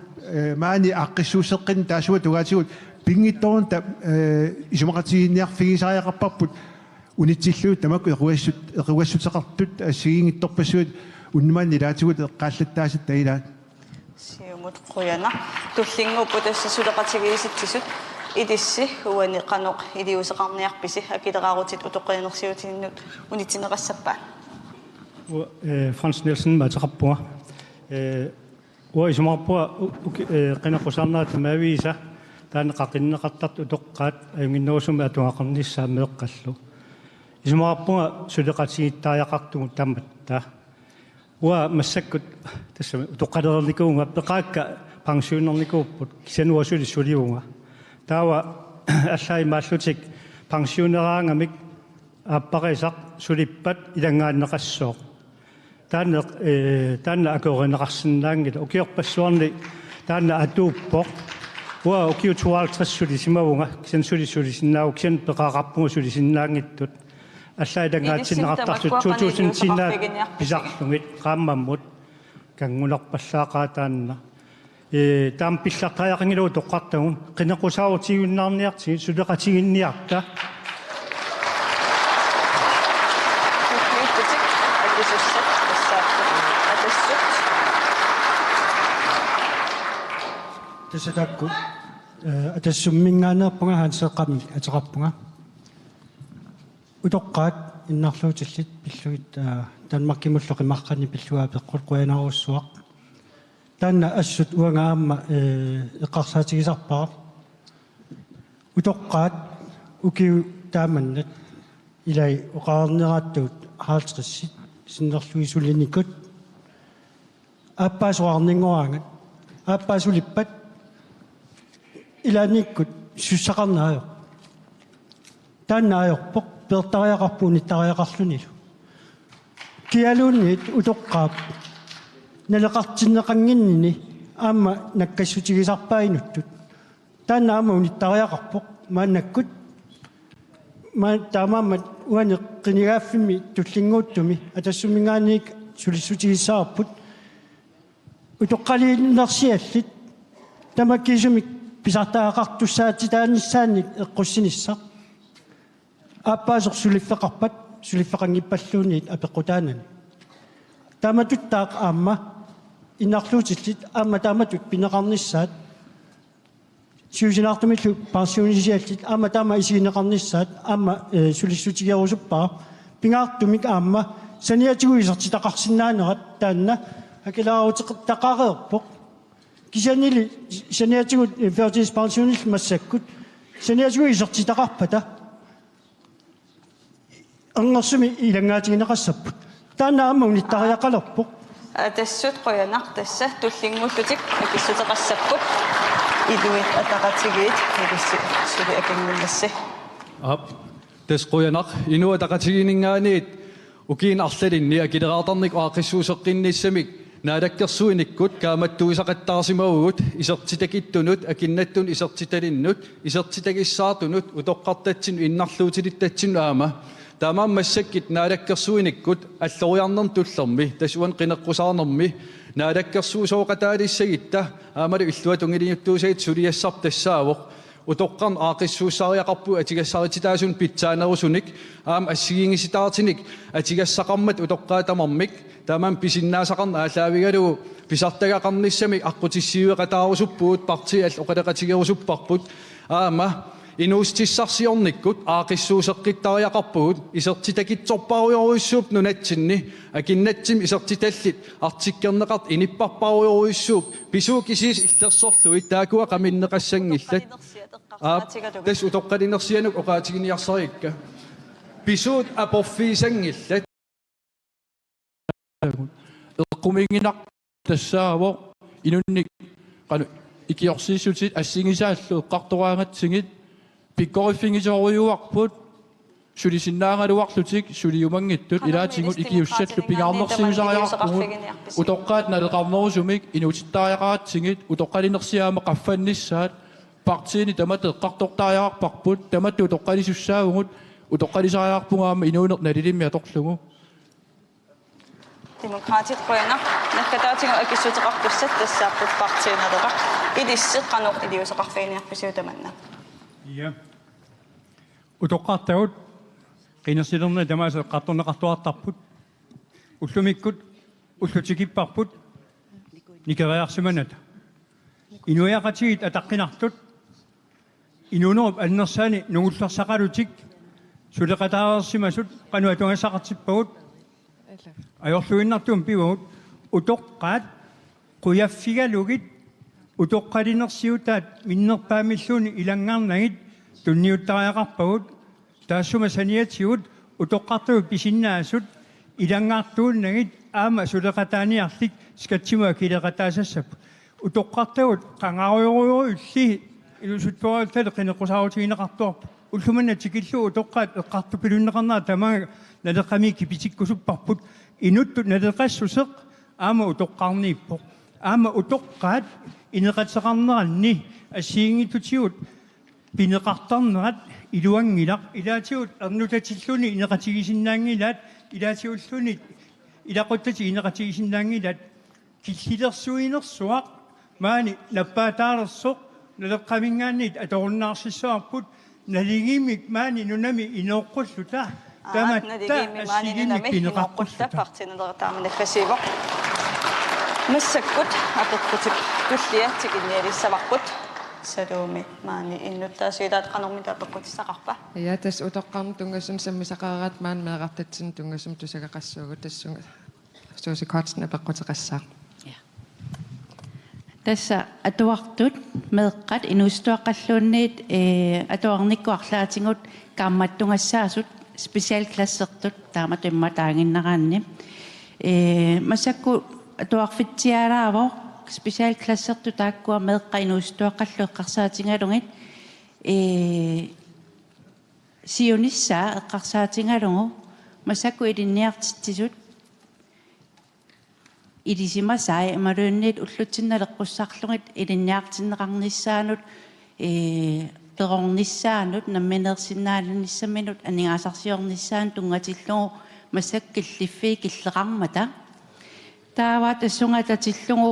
maani aaqqissuusseqqin taasua tugaatigut pingittorun ta isumaqatiginniarfigisaajaqarparput unitsilluut tamakku equassutseqartut assigiingittorpassuut unnumaanni laatigut eqqaallattaasat tailaat сиумут қуяна туллингууппу тассасулеқатигииситсисут идисси уани қаноқ илиусеқарниарписи акилераарутит утоққиинерсиутиннут унитсинеқассаппаа Frans Nielsen матеқарпуа уа исумарпуа қинеққусаарнерат маавииса таана қақиннеқартарту тоққаат аюнгиннерусуми атуақарнissaа меэққаллу исумаарпунга сулеқатигиттааяқартугу тамматта уа массаккут тассами тоққалерникуунга пеқаакка пансионерникууппут кисануасули сулиунга таава аллаи мааллутик пансионераангамик ааппарисақ сулиппат илангааннеқассоо таанна акоринеқарсинаангила укиорпассуарни таанна атууппоқ уа укиутуаалтрассули симавунга кисан сулисиннаау кисан пеқаақарпугу сулисиннаангиттут аллаи дангаатсинеқартарсут 2000 писарлугит qaammammut кангунарпаллаақаа таанна таам пиллартаяқангилуу тоққартагун қинеқусаавутигуннаарниарти сулеқатигинниарта тасатакку атассуммингаанерпунга хаансеэққами атеқарпунга утоққаат иннарлуутиллит пиллугит танмаркимуллоқимаққани пиллуаа пеққул қуянаруссуақ таанна ассут уангаама эққарсаатигисарпаа утоққаат укиу тааманнат илай оқаарнерааттуут хаалтриссит синнерлуисулиникут аппаасуарнингоаангат аппаасулиппат илааниккут суссақарнаайо тааннаайорпоқ пертариақарпууни тариақарлунилу киалуунниит утоққаап налеқартиннеқангиннини аама наккассутигисарпаинуттут тааннаама униттариақарпоқ мааннаккут таамаамат уане қинигааффими туллингууттуми атассумингаанник сулиссутигиссаарпут утоққалииннерсиаллит тамаккисумик писартаақартуссаати тааниссаанник эққуссинисса аппаасор сулиффеқарпат сулиффеқангиппаллуунниит апеққутаанани тааматуттаақ аама иннарлуутиллит аама тааматут пинеқарниссаат сиусинаартумиллу пансионисиаллит аама таама исигинеқарниссаат аама сулиссутигиарусуппаа пингаартумик аама саниатигуисертитақарсинаанерат таанна акилааутеқартақареерпоқ кисанили саниатигут фертиспансионил массаккут саниатигуисертитақарпата ангерсуми илангаатигинеқассаппут тааннаама униттариақалерпоқ тассут қоянақ тасса туллингуллутик акиссутеқассаппут илуит атақатигиит сули акангулласси тас қоянақ инуа тақатигинингаанит укиин арлалинни акилераартарник аақиссуусеққинниссамик наалаккерсуиниккут кааматтуисақаттаарсимаугут исертитакиттунут акиннаттун исертиталиннут исертитагиссаартунут утоққартатсин иннарлуутилиттатсин аама таамаам массаккит наалаккерсуиниккут аллориарнерн туллерми тасуан қинеққусаарнерми наалаккерсуусооқатаалиссагитта аамалу иллуа тунгилиуттуусагит сулиассар тассаавоқ утоққарн аақиссууссаариақарпу атигассарититаасун питсаанерусуник аам ассигингиситаартиник атигассақармат утоққаатамармик таамаам писиннаасақарна аалаавигалугу писартагақарниссами аққутиссиуеқатаарусуппуут партиал оқалеқатигерусуппарпут аама инуустиссарсиорниккут аақиссуусеққиттариақарпугут исертитакитсорпаруйоруиссууп нунатсинни акиннатсим исертиталлит артиккернеқарт иниппарпаруйоруиссууп писуукисис иллерсорлуит таакуа қаминнеқассангиллат тас утоққалинерсианук оқаатигиниарсарикка писуут апорфиисангиллат эққумингинақ тассааво инунник қану икиорсииссутит ассигисааллу эққартораангатсигит пиккориффингисоруйуарпут сулисиннаангалуарлутик сулиумангиттут илаатингут икиуссаллу пингаарнерсиусариарпугут утоққаат налеқарнерусумик инутиттариақаатсигит утоққалинерсиаама қаффанниссаат партиини тамат эққартортариарпарпут тамат утоққалисуссаагугут утоққалисариарпунгаама инуунер налилимми аторлугу демократит қоянақ наккатаатингу акиссутеқартуссат тассааппут партиинереқа илиссеққанеқ илиусеқарфигиниарписуутаманна Ja. Утоққартагут қинерсилерна тамааса қартторнеқартуартарпут уллумиккут уллутикиппарпут никериарсиманат инуяқатигит атаққинартут инунеруп алнерсаани нугуллерсақалутик сулеқатаарсимасут қануатунгасақартиппагут ajorluinnartum pivugut utoqqaat quyaффигалугит Utoqqalinersiutaat minnerpaamilluuni ilangaarnagit tunniuttariaqarpagut taassuma saniatigut utoqqartugut pisinnaasut ilangaartuunnagit aama suleqataaniarlik skatsima kileqataasassap utoqqartagut qangaruyoruulli ilusuttuaruttal qinequsarutigineqartuarpu уллуманна тикиллу утоққаат эққартупилуннеқарнаа тамаа налеқами кипитиккусуппарпут инуттут налеқассусеқ аама утоққарнииппоқ аама утоққаат инеқатсеқарнеранни ассиингитутиут пинеқартарнерат илуангилақ илаатиут ернутатиллуни инеқатигисиннаангилаат илаатиуллуни илақуттати инеқатигисиннаангилаат киллилерсуинерсуақ маани наппаатаалерсоқ налеққамингаанниит аторуннаарсиссуарпут налигимик маани нунами инооққуллута таматта ассигимик пинеқарқуллута партинертааминаффасивоқ массаккут апеққутип туллиа тикинниалиссаварпут салууми маани иннуттаасуилаат қанормита апеққутиссақарпа я тас утоққарн тунгасун саммисақарат маан меэқартатсин тунгасум тусагақассуугу тассунга суусикаатсна апеққутеқассаа Tässä atuartut meeqqat inustuaqqalluunniit atuarnikkuarlaatingut kaammattungassaasut specialklassertut taama tummataanginnaraanni masakku atuarfitsialaavo specialklassertu taakkua meeqqa inustuaqqallueqqarsaatingalungit sionissaa eqqarsaatingalungu masakku ilinniartitsisut Idisimasai marunnit ullutsinnaaleqqussarlungit ilinniartinneqarnissaanut perornissaanut namminersinnaalunnissaminut anigaasarsiornissaan tungatillugu massakkilliffi killeqarmata taavaat assungatatillugu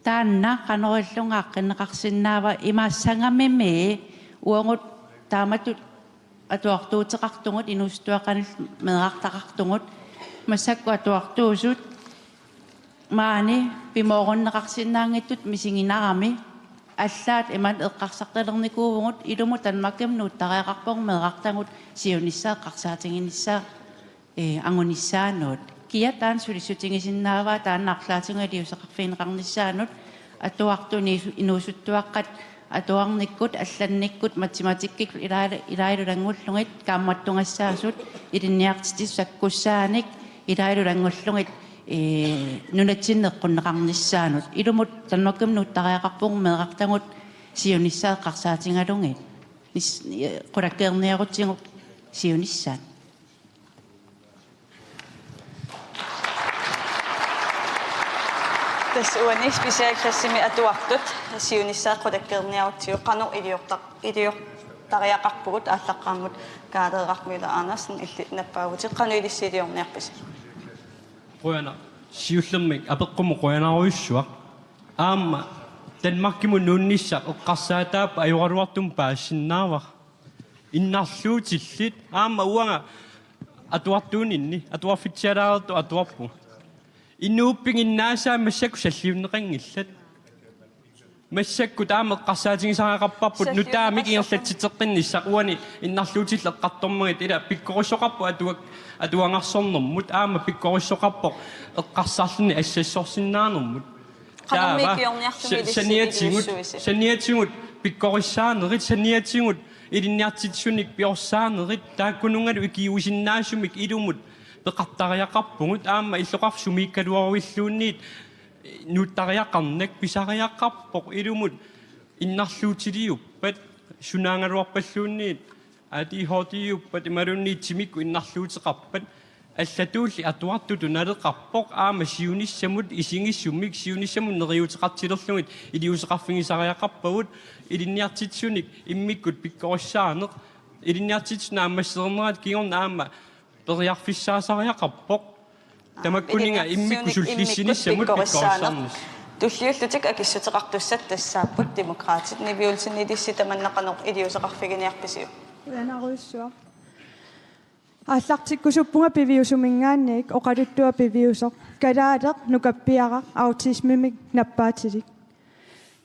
taanna qanorillungaaqqineqarsinnaava imaassangamimme uangut taamatut atuartuuteqartungut inustuaqanil meeqartaqartungut masakku atuartuusut maani pimorunneqarsinnaangittut misinginarami аллаат иман эққарсарталерникуувгут илуму танмаккамнуут тариақарпор меэқартангут сиониссааққарсаатингиниссаа ангуниссаанут кия таан сулиссутингисиннааваа тааннаарлаатингалиусеқарфиинеқарниссаанут атуартуни инуусуттуаққат атуарниккут алланниккут математиккик илаилулангуллугит каамматтунгассаасут илинниартитис саккуссааник илаилулангуллугит нунатсиннеққуннеқарниссаанут илумут таннаккамнуут тариақарпуг меэқартангут сиониссааққарсаатингалунгит қулаккеерниарутсигут сиониссаат Tässä uuni spesialklassimi atuartut sиониссаа qulakkeerniarutsiu qanu iliortariaqarpugut ааllaqqaarmut kaadeeqarmila Andersen illi nappaaguti qanu ilissiliorniarpis qoyana siullermik apeqqumu qoyanaruissuaq aamma Danmarkimu nunnissaq eqqarsaataap ajuqaluartum paassinnaavaq innarluutillit aamma uanga atuartuuninni atuarfitsialaartu atuarpu иннууппигиннаасаа массаку саллиуннеқангиллат массакку таама эққарсаатигисариақарпарпут нутаамик ингерлатситеққинниссақ уани иннарлуутилл эққартормагит ила пиккорissоқарпу атуангарсорнэрмут аама пиккорissоқарпоқ эққарсаарлни ассассорсиннаанермут саниатсигут пиккориссаанерит саниатсигут илинниартитсуник пиорсаанерит тааккунунгалу икиусиннаасумик илумут пеқартариақарпугут аама иллоқарсумииккалуаруиллуунниит нуттариақарнак писариақарпоқ илумут иннарлуутилиуппат сунаангалуарпаллуунниит атихотиуппат ималунниитсимикку иннарлуутеқарпат аллатуулли атуартуту налеқарпоқ аама сиуниссамут исингиссуммик сиуниссамут нериутеқартилерлугит илиусеқарфигисариақарпагут илинниартитсуник иммиккут пиккориссаанеқ илинниартитсуна аммассернерат кигорна аама периарфиссаасариақарпоқ тамаккунинга иммиккусуллиссиниссамут пиккориссаанернис туллиуллутик акиссутеқартуссат тассааппут демократит нивиулсиннилисси таманнақанеқ илиусеқарфигиниарписиу уянаруйссуа ааллартиккусуппунга пивиусумингаанник оқалуттуа пивиусоқ калаалеқ нукаппиара аутисмимик наппаатилик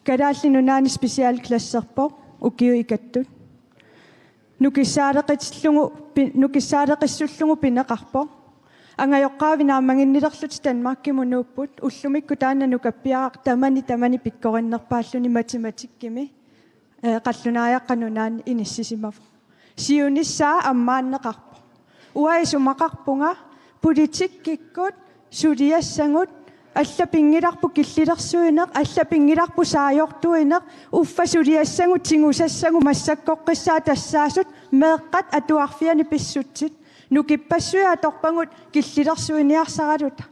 калаалли нунаани специалклассерпоқ укиу икаттут нукиссаалеқиссуллугу пинеқарпо ангайоққаавинаамангиннилерлут Danmarkkimunuupput уллумикку тааннанукаппиаақ тамани пиккориннерпааллуни математиккими қаллунааяққанунаани иниссисимав сиуниссаа аммааннеқарпо уаисумақарпунга политиккиккут сулиассангут аллапингиларпу киллилерсуинеқ аллапингиларпу саajortuинеқ уффасулиассангут тингусассагу массаккоққиссаа тассаасут меэққат атуарфиани писсутсит нукиппассуя торпангут киллилерсуиниарсаралута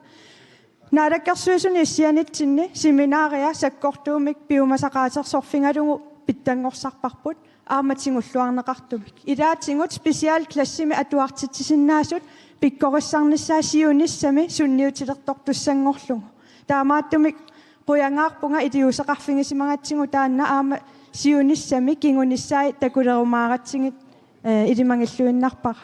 наалаккерсуисуни иссианитсинни семинаариа саккортуумик пиумасақаатерсорфингалугу питтангорсарпарпут ааматингуллуарнеқартумик илаатингут специал классими атуартитсиннаасут пиккориссарниссаа сиуниссами сунниутилертортуссангорлугу таамааттумик қуянгаарпунга илиусеқарфингисимагатсигу таанна аама сиуниссами кингуниссаа такулерумааратсигит илимангиллуиннарпара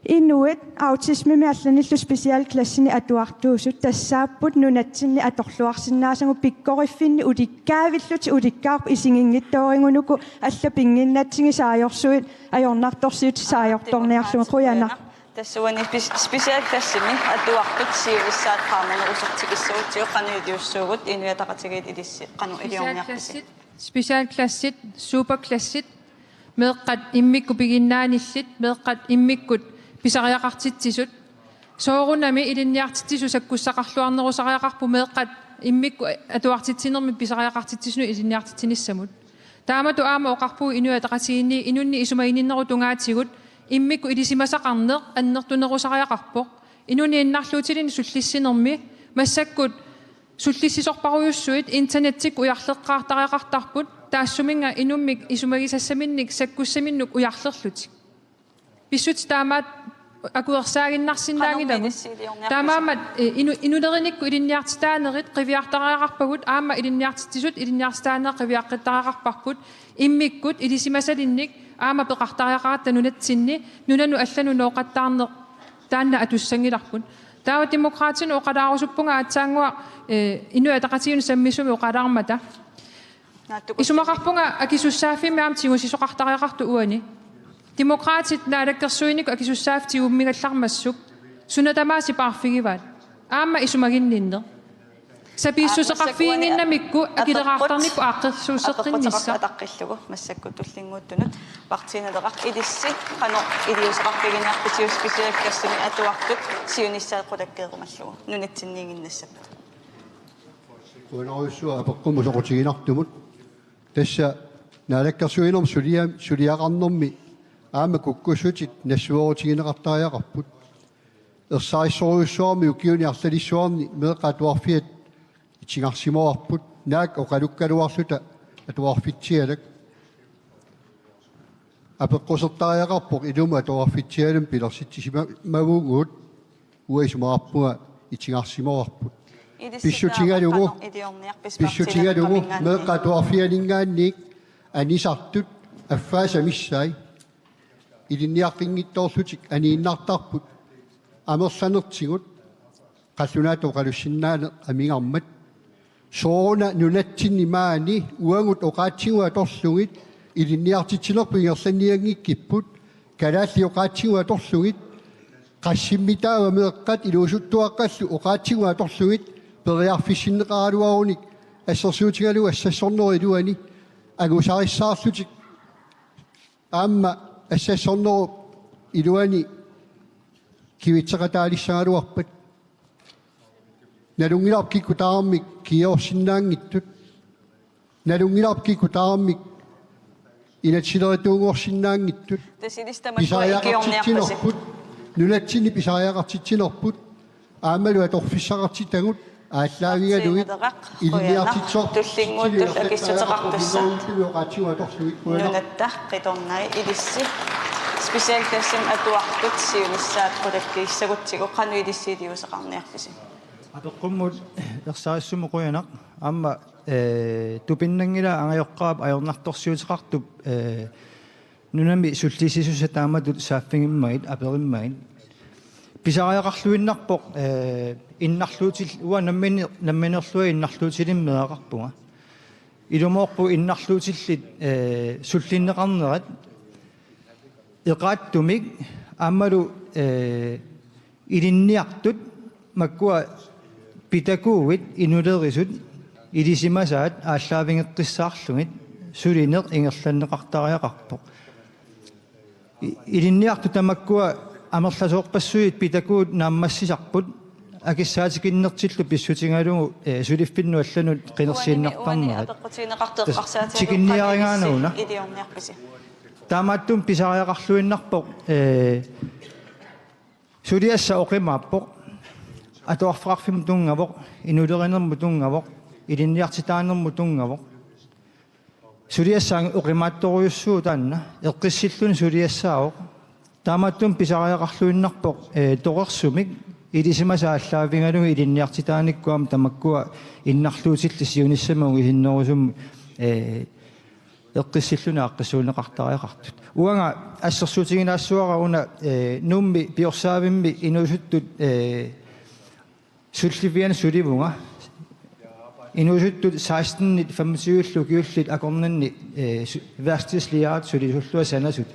инуит аутисмими алланиллу специал классини атуартуусут тассааппут нунатсинни аторлуарсинаасагу пиккориффинни уликкаавиллути уликкаарп исигингиттоорингунуку алла пингиннатсиги саajorsuit ajornartorsiut саajortorniarlugu quyanaq тассуани специал классими атуартут сиуиссаат qaamana usartikissuutigu qanuidiussуугут инуятaqatigit илисси qanu илиорниарписи специал классит супер классит меэққат иммикку пигиннааниллит меэққат иммиккут писариақартитсисут соорунами илинниартитсису саккуссақарлуарнерусариақарпу меэққат иммикку атуартитсинерми писариақартитсисну илинниартитсиниссамут таамату аама оқарпуу инуатақатигинни инунни исумаининнеру тунгаатигут иммикку илисимасақарнеқ аннертунерусариақарпоқ инуни иннарлуутилини суллиссинерми массаккут суллиссисорпаруйуссуит интернеттик уярлеққаартариақартарпут таассуминга инуммик исумагисассаминник саккуссаминнук уярлерлутик писсут таамаат акуерсаагиннарсиннаангилагу таамаамат инулериникку илинниартитаанерит қивиартариақарпагут аама илинниартитсисут илинниартитаанер қивиаққиттариақарпарпут иммиккут илисимасалинник аама пеқартариақарат нунатсинни нунану аллану нооқаттаарнеқ таанна атуссангиларпут таава демократин оқалаарусуппунга аатсаангуа инуатақатигуни саммисуми оқалаармата исумақарпунга акисуссааффими аам тигусисоқартариақарту уани демократит наалаккерсуинику акисуссааф тигуммигаллармассук сунатамааси паарфигиваат аама исумагинниннер сапииссусеқарфиингиннамикку акилераартарникку ааққерсуусеққиннисса атаққиллугу массаккутуллингууттунут партинелеқар илисси қано илиусеқарфигиниарпитиус специаликкассими атуартут сиуниссаа қулаккеерумаллугу нунатсинниигиннассаппут унаруйссуа апеққумусоқутигинартумут тасса наалаккерсуинерм сулиақарнэрми аама куккусутит нассуорутигинеқартариақарпут ерсариссоруйуссуарми укиуниарлалиссуарни меэққатуарфиат итингарсимоарпут наак оқалуккалуарлута атуарфитсиалак апеққусертариақарпоқ илума атуарфитсиалум пилерситсисима мавуугуут уаисумаарпуга итингарсимоарпут писсутингалугу меэққатуарфиалингаанник анисартут аффаасамиссай илинниаққингитторлутик анииннартарпут амерланертигут қаллунаатоо қалуссиннаане амигармат соона нунатсинни маани уангут оқаатсигуа торлугит илинниартитсилерпу ингерланниангиккиппут калаалли оқаатсигуа торлугит qassimmitaava meeqqat iluusuttuaqqallu oqaatsiguа торлугит периарфиссиннеқаралуаруник ассерсуутигалу ассассорнериluani агусариссаарлутик аама ассассорнеру илуани кивитсеқатаалиссагалуарпат налунгиларпкикку таармик киорсиннаангиттут налунгиларпкикку таармик инатсилеритуунгорсиннаангиттут писариақартитсинерпут нунатсини писариақартитсинерпут аамалу аторфиссақартитагут ааллаагигалугит илиниартитсоор туллингууттул акиссутеқартуссаат нунатта қиторнай илисси специал классим атуартут сиунissаат қулаккииссагутсигу қану илиссиилиусеқарниарписи апеққуммут ерсаариссуму қуянақ аама тупиннангила ангайоққаап ajornartorsiutеқартуп нунами суллисисуса тааматут сааффингиммагит апериммагит писариақарлуиннарпоқ иннарлуутил уа намминерлуа иннарлуутилиммеақарпунга илумоорпу иннарлуутиллит суллиннеқарнерат эқааттумик аамалу Ilinniartut makkua pitakuuvit inulerisut ilisimasaat ааllаавингеққиссаарлугит сулинеқ ингерланнеқартариақарпоқ илинниарту тамаккуа амерласооқпассуит питакуут нааммассисарпут акиссаатикиннертиллу писсутингалугу сулиффинну алланут қинерсииннарпарнерат тикинниаригаанауна таамааттум писариақарлуиннарпоқ сулиасса оқимааппоқ атуарфеқарфим тунгавоқ инулеринерму тунгавоқ илинниартитаанерму тунгавоқ сулиассаан оқимаатторуйуссуу таанна эққиссиллуни сулиассаавоқ таамааттум писариақарлуиннарпоқ тоқерсумик илисимасааллаавингалуги илинниартитааниккуам тамаккуа иннарлуутилли сиуниссамагу ихиннерусум эққиссиллуна аққиссуунеқартариақартут уанга ассерсуутигинаассуара уна нумми пиорсаавимми инуусуттут сулливиана суливунга инуусуттут 16-25 киуллит акорнанни верстислиаат сулисуллуа санасут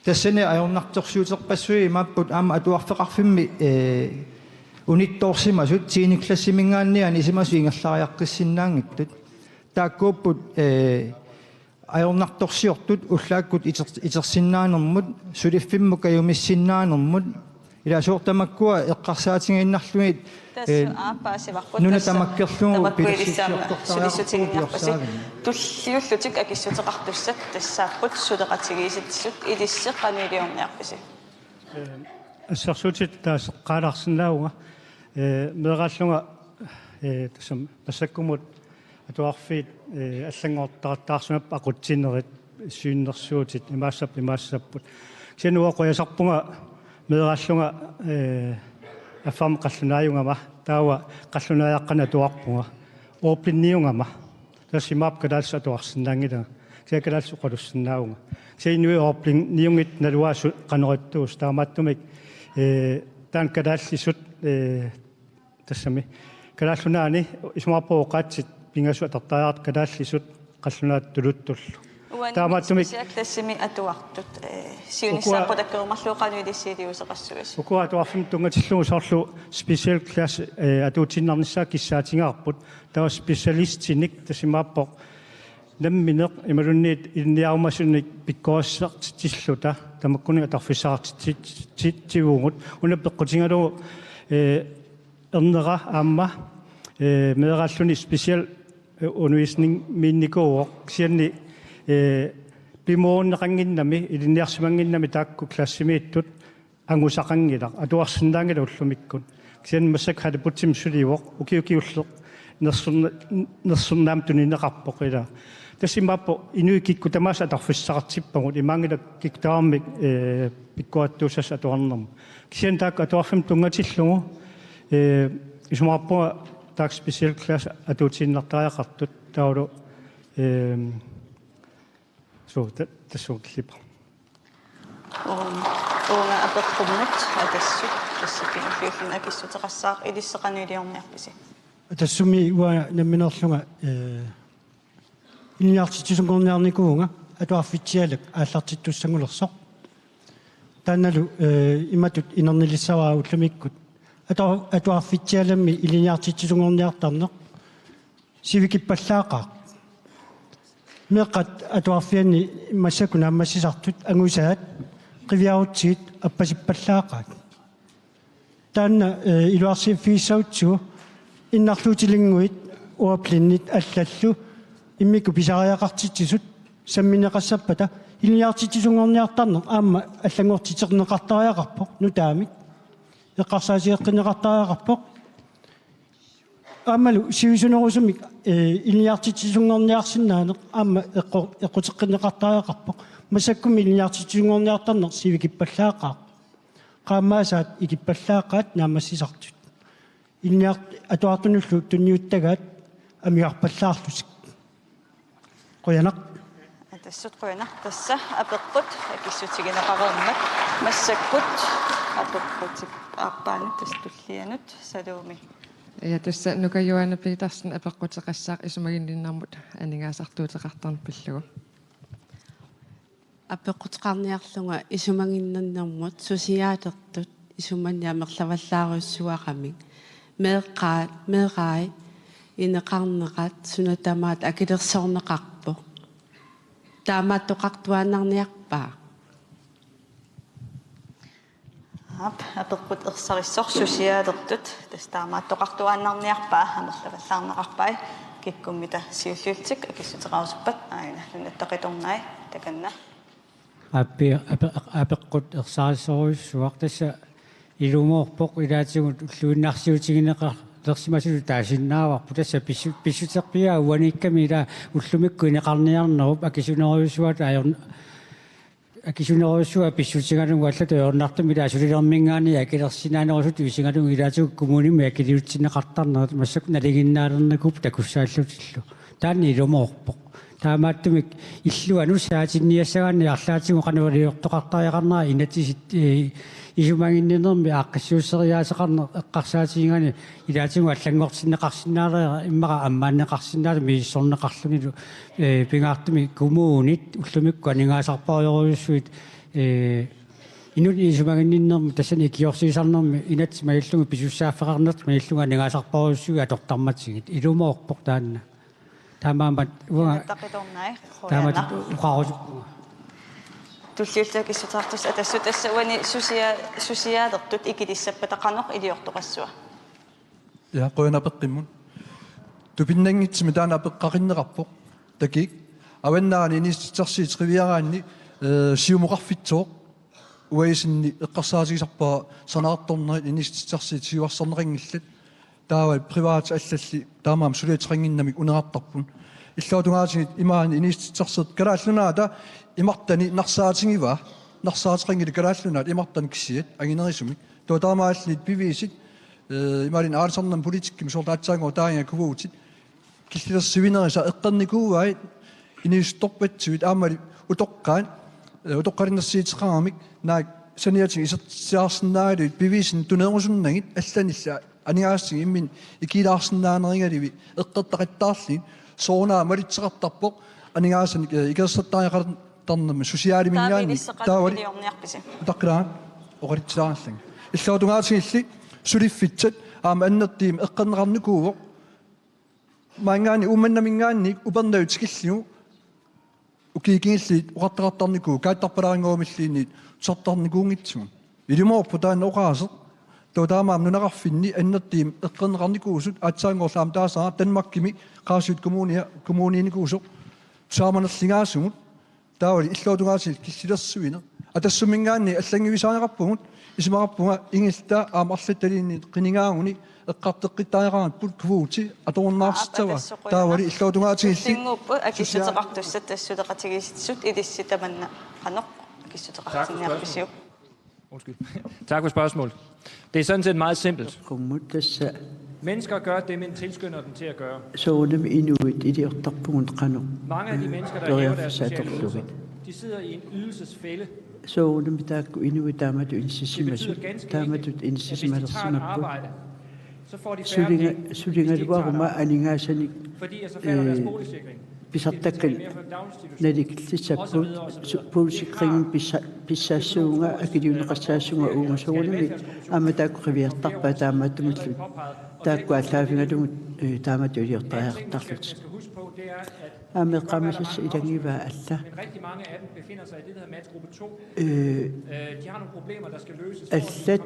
тассане аёрнарторсуутерпассуи имааппут аама атуарфеқарфимми унитторсимасут тииниклассимингаанниани исимасу ингерлариаққиссиннаангиттут тааккууппут аёрнарторсиортут уллааккут итерсиннаанермут сулиффимму каюмиссиннаанермут илаасуортамаккуа эққарсаатингиннарлугит нуна тамаккерлугу сулиссутигиннарпаси туллиуллутик акиссутеқартуссат тассааппут сулеқатигииситсут илиссеққанилиорниарпаси ассерсуутит таасеққааларсинаауга меэрааллунга тассам пассаккумут атуарфиит аллангоортаратаарсунап ақутсинерит сюиннерсуутит имаассаппут синуақоясарпунга меэрааллунга аффам қаллунааюнгама таава қаллунаяаққана туарпунга оопинниунгама тассимаап калаалса туарсинаангила сиакалаалсу қалуссинааунга сиинуи оопинниунгит налуаасу қанериттуус таамааттумик таан калааллисут тассами калааллунаани исмааппооқаатсит пингасу атартаяарт калааллисут қаллунаат тулуттуллу таамааттумик сиаклассими атуартут сиунissaapputakkерумарлуоqanuilissiiliusеqassugis укуа туарфим тунгатиллугу соорлу специал класс атуутиннарниссаа киссаатингаарпут таа специалистиник тасимааппоқ намминеқ ималунниит илниарумасунник пиккооссартиллута тамаккуни атарфиссаартитивугут унаппеққутингалугу эрнера аама меэрааллуни специал undervisning минникоо сианни пимооннеқангиннами илинниарсимангиннами таакку классимииттут ангусақангила атуарсиннаангила уллумиккут сиан массак халипутсим суливоқ укиукиуллеқ нерсурнаам тунинеқарпоқ ила тассимааппо инуи кикку тамаас атарфиссақартиппагут имаангила киктаармик пиккуаттуусас атуарнерма сиан таакку атуарфим тунгатиллугу исмааппуга таак специал класс атуутиннартариақартут таулу тассуутлипа уунга апеққумнут атассут тассакинуфиуллун акиссутеқассаақ илиссеқануилиорниарписи тассуми уа намминерлунга инниартитсунгорниарникуунга атуарфитсиалак ааллартиттуссангулерсоқ таанналу иматут инернилиссаваа уллумиккут атуарфитсиаламми илиниартитсунгорниартарнеқ сивикиппаллаақаа меқат атуарфиани массакуна аммассисартут ангусаат қивиарутсиит аппасиппаллаақаат таанна илуарсииффииссаутсугу иннарлуутилингуит уаплиннит аллаллу иммику писариақартитсисут самминеқассаппата илиниартитсунгорниартарнеқ аама аллангортитернеқартариақарпоқ нутаамик эққарсаасиэққинеқартариақарпоқ аамалу сивисунерусумик илиниартитсунгорниарсинаанеқ аама эққутеққинеқартариақарпоқ масаккуми илиниартитсунгорниартарнеқ сивикиппаллаақаа qaamaasaat ikippallaaqaat naamassisartut ilniart atuartunullu tunniuttagaat amiarpallaarlusik qoyanaq тассут қуянақ тасса апеққут акиссутигинеқарермат массаккут апеққутип ааппаанут тастуллианут салууми ja tässä nukajуана Petersen апеққутеқассаақ исумагиннармут анигаасартуутеқартарн пиллугу апеққутеқарниарлунга исумагиннарнэрмут сусиаатертут исуманниамерлаваллааруссуақами меэққай инеқарнеқат сунатамаат акилерсорнеқарпо таамааттоқартуааннарниарпаа апеққут ерсариссор сусиаалертут тастаамааттоқартуааннарниарпаа амерлаваллаарнеқарпай киккуммита сиуллуутсик акиссутераусуппат аина нунаттақиторнай таканна апеққут ерсариссоруйуссуартасса илумоорпоқ илаатигут уллуиннарсиутигинеқар лерсимасулу таасиннааварпу тасса писсутерпиа уаникками ила уллумикку инеқарниарнеруп акисунеруйуссуат акисунеруйуссуа писсутигалугу аллату ернартум ила сулилермингаани акилерсинаанерусут висингалугу илаатигу коммуними акилиутсинеқартарнерат массак налигиннаалернакуп такуссааллутиллу таани илумоорпоқ таамааттумик иллуану саатинниассагаанни арлаатигу канавалиортоқартариақарнаа инатисит исумагиннерми ааққиссууссериаасеқарне эққарсаатигани илаатигу аллангортиннеқарсинаалера иммаqa аммааннеқарсинаалу мииссорнеқарлунилу пингаартуми кумуунит уллумикку анингаасарпариоруйуссуит инут исумагиннерми тассани киорсисарнерми инат маиллугу писуссааффеқарнерт маиллугу анингаасарпариуссуги атортарматсигит илумоорпоқ таанна таамаамат уа таамат уқарусуппуга туллиуллаак иссутаартус атассут ассауани сусиаалертут икилиссаппатақарнеқ илиортоқассуа я qoyanapеққиммун тупиннангитсими таана апеққариннеқарпоқ такик аваннаани иниститсарсиитривиараанни сиумоқарфитсооқ уаисинни эққарсаатигисарпаа санаарторнерит иниститсарсиит сиуарсорнеқингиллат таава приваат аллалли таамаам сулиитерингиннамик унеқартарпун иллаутунгаатигит имаани иниститсарсерт калааллунаата имартани нарсаатингива нарсаатерингили калааллунаат имартан киссиат агинерисумик тоотаамааллит пивисит имаалин аалсарнам политиккими сортаатсаангоо таанга кувуутит киллилерсивинериса эққерникууаи инистоппатсуит аамали утоққаринерсиитеқарамик наак саниатиг исертсиарсинаагалуит пивисин тунеерусуннагит алланилла аниаассиг иммин икилаарсинаанеригаливи эққертақиттаарлин соонаа малитсеқартарпоқ анигаасаник икерсаттаариақартарнама сусиаалимингаани таавали таққилаа оқаритсилаарлан иллаутунгаатигилли сулиффитсат аама аннертиим эққернеқарникууво маангаани уманнамингаанник упернаутикиллиу укиикингилли уқартақартарникуу кааттарпаларингуумиллиинниит сортарникуунгитсугун илимоорпу таана оқаасе тоотаамаам нунақарфинни аннертиим эққернеқарникуусут аатсаангоорлаам таасаа данмаккими qaasut kommuniinikuusoq saamanerlingaasumut taawali illuutungaasил киллилерсуина атассумингаанни аллангивисааneqarpugut исимақарпунга ингилта аамарлатталиинни qiningaaguни эққартеққиттаариқарат пут квуути аторнаарситсава таавали иллуутунгаатигилли сингуппу акиссутеқартуссат тассутеқатигиссут илисситаманна qanoq акиссутеқартинниарписиуп. Undskyld. Tak for spørgsmålet. Det er sådan set meget simpelt. Mennesker gør det, man tilskynder dem til at gøre. Mange af de mennesker, der hæver deres sociale ydelser, de sidder i en ydelsesfælde. Det betyder ganske enkelt, at hvis de tager et arbejde, så får de færre penge, hvis de ikke tager et arbejde. Fordi så falder deres boligsikring. Pisartakal nalikillisappu puusikringin pissaassуунга акилиунеқассаассунга уумасуунами аматааққивиартарпа таамааттумуллу тааккуаллаафингалугут таамату илиортариартарлут амеққамасас илангиваа алла аллат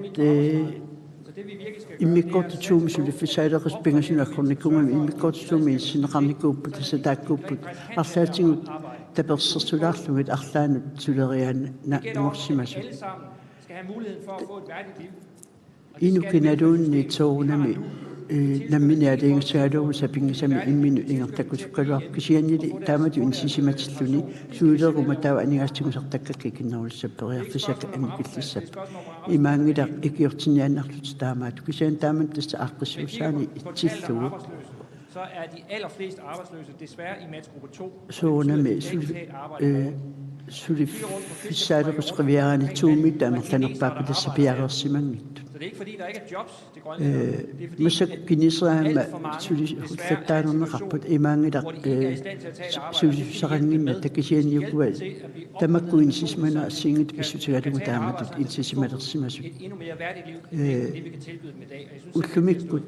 иммиккортуум сулиффисаалерис пингасунаккорниккунгами иммиккортуumi иссинеқарникууппут тассатааккууппут арлаатигут таперсерсулаарлугит арлаанут сулериаана нуорсимасу инукиналуунни тоорунами намминиалингсаалугу сапингисами иммину ингертаккусуккалуар кисианнили таамату инсисиматиллуни суулергума таава анигаастигусартаккакки киннерулиссаппериартисак амикиллиссап имаангила икиортиннианнарлут таамаату кисиан таамат тасса ааққиссуусаани итсиллугу så er de allerfleste arbejdsløse desværre i matchgruppe 2. Soonami sulifisaalerusriviarani tuumit amerlanerpaapa tassapiareersimangit det er ikke fordi, der ikke er jobs til grønlænderne. Det er fordi, Masakkinisraama alt for mange hullattaanernaqarput imaangilaq suusussaqanginna takisianiukuat tamakkuinsismana assingit pissutigalugu taamatut insisimalersimasut endnu mere værdigt liv, det vi kan tilbyde dem i dag. ullumikkut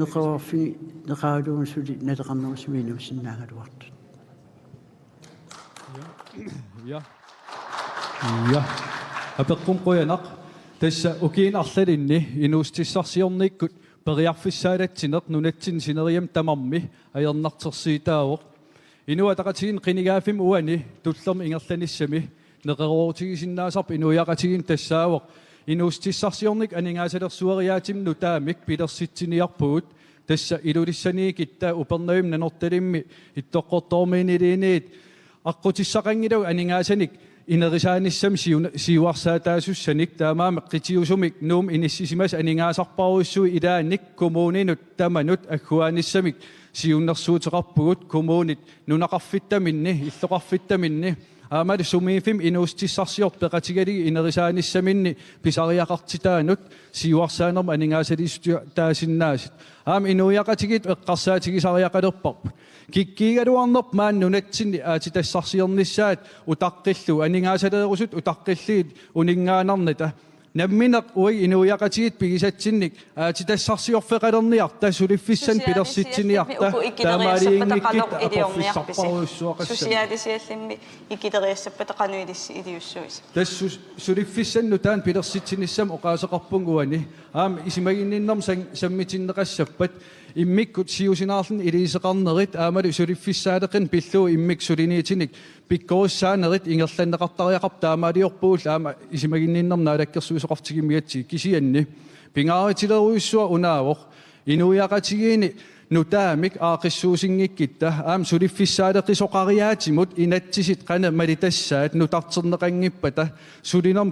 neqawarfini neqaaluunsuli naleqarnerusimiinusinnaagaluart Ja. Ja. Apekkum qoyanaq tassa ukiinarlalinni inuustissarsiornikkut periarfissaalattineq nunatsin sineriam tamarmi ajernartersiitaawoq inuataqatigin qinigaafim uani tullermi ingerlanissami neqeruutigisinnaasarp inuiaqatigin tassaawoq inuustissarsiornik aningaasaleersuariaatim nutaamik pilersitsiniarpugut tassa ilulissaniikitta upernavim nanortalimmi ittoqqortormiiniliiniit aqutissaqangilu aningasanik inerisaanissam siuarsaataasussanik taamaama qitiusumik nuum inissisimas aningaasarparuissui ilaanik kommuninut tamanut agguanissamik siunnersuuteqarpugut kommunit nunaqarfittaminni illoqarfittaminni aamali sumiifim inuustissarsior peqatigaligi inerisaannissaminni pisariaqartitaanut siuarsaanerma aningaasaliistu taasinnaasut aam inuiaqatigit eqqarsaatigisariaqalerparput kikkiigaluarnerp maannunatsinni aatitassarsiornissaat utaqqillu aningaasaleerusut utaqqilliit uningaanarnita nammineq ui inuiaqatigit pigisatsinnik aatitassarsiorfeqalerniarta suliffissan pilersitsiniarta taamaaliingikkit aqorfissarparuissuaqassami susiaalisiallimmi ikileriassapataqanuilissi iliussuis tassu suliffissannu taan pilersitsinissam oqaaseqarpunguani aam isimaginninnerm sammitinneqassappat immikkut siusinaarlun iliiseqarnerit aamalu suliffissaaleqin pilluu immik suliniitinik pikkorussaanerit ingerlanneqartariaqarp taamaaliorpuul aama isimaginninnerm naalakkersuisoqartigimiatsi kisianni pingaaritileruissua unaawoq inuiaqatigiini nutaamik aaqissuusingikkitta aam suliffissaaleqisoqariaatimut inatsisit qana malitassaat nutarterneqangippata sulinerm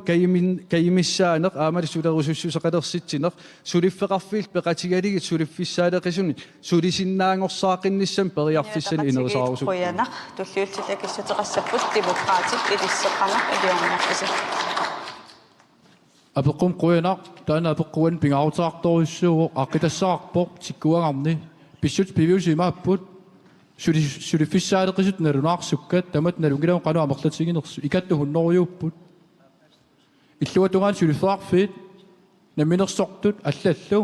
kayimissaaneq aamali sulerusussuseqalersitsineq suliffeqarfiil peqatigaligit suliffissaaleqisuni sulisinnaangorsaaqinissam periarfissan inerisaarusu qoyanaq tulliultitakissuteqassaput demokraatik ilisseqanaq iliornerpisi apeqqum qoyanaq taana apeqquan pingaarutaartoruissuuq aqitassaqarpoq tikkuangarni pissut piviusimapput suliffissaaleqisut nalunaarssukkat tamat nalungilaun qanu amerlatiginersu ikattu hunnorujuupput illuatungaan suliffaarfiit naminersortut allallu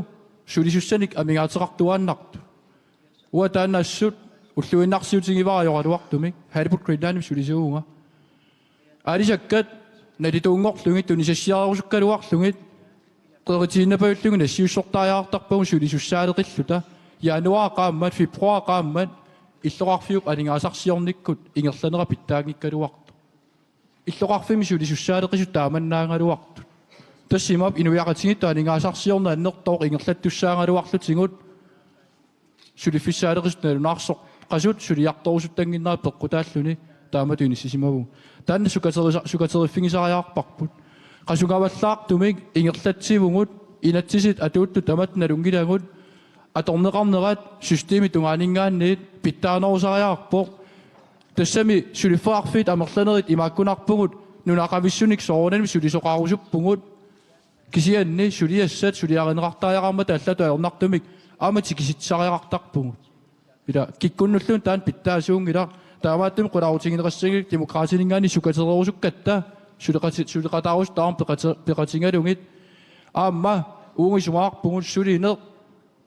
sulisussanik amingaateqartuaannartu ua taanaassut ulluinnarsiutigivarajorluartumik haliput greenlandum sulisuunga alisakkat nalituungorlungit tunisassiarusukkaluarlungit qeritiinnapayullunguna siussortaajаарtarpagun sulisussaaleqilluta januarqaammat februarqaammat иллоqarfiuq aningaasarsiornikkut ingerlanera pittaangikkaluartu иллоqarfimi sulisussaaleqisut taamannaangaluartu tassimap inuiaqatigit aningaasarsiorna annertoq ingerlattussaangaluarlutingut suliffissaaleqisut nalunaarsoq qasut suliartorusuttanginnera peqqutaalluni taamatuinissisimagu taanna sukaterifingisariaarparput qasungavallaartumik ingerlatsivungut inatsisit atuuttu tamat nalungilangut atorneqarnerat systemi tungaaningaanniit pittaanerusariaarpoq tassami suliffearfiit amerlanerit imaakkunarpungut nunaqavissunik soorunanimi sulisoqaarusuppungut kisianni suliassat suliareneqartaajaqarmata allatu aornartumik aamati kisitsariaqartarpungut ila kikkunnullun taan pittaasuungila taamaattumi qulaarutigineqassagik demokraatiningaani sukatererusukkatta suliqataarus taarm peqatingalungit aamma uungisumaarpungut sulineq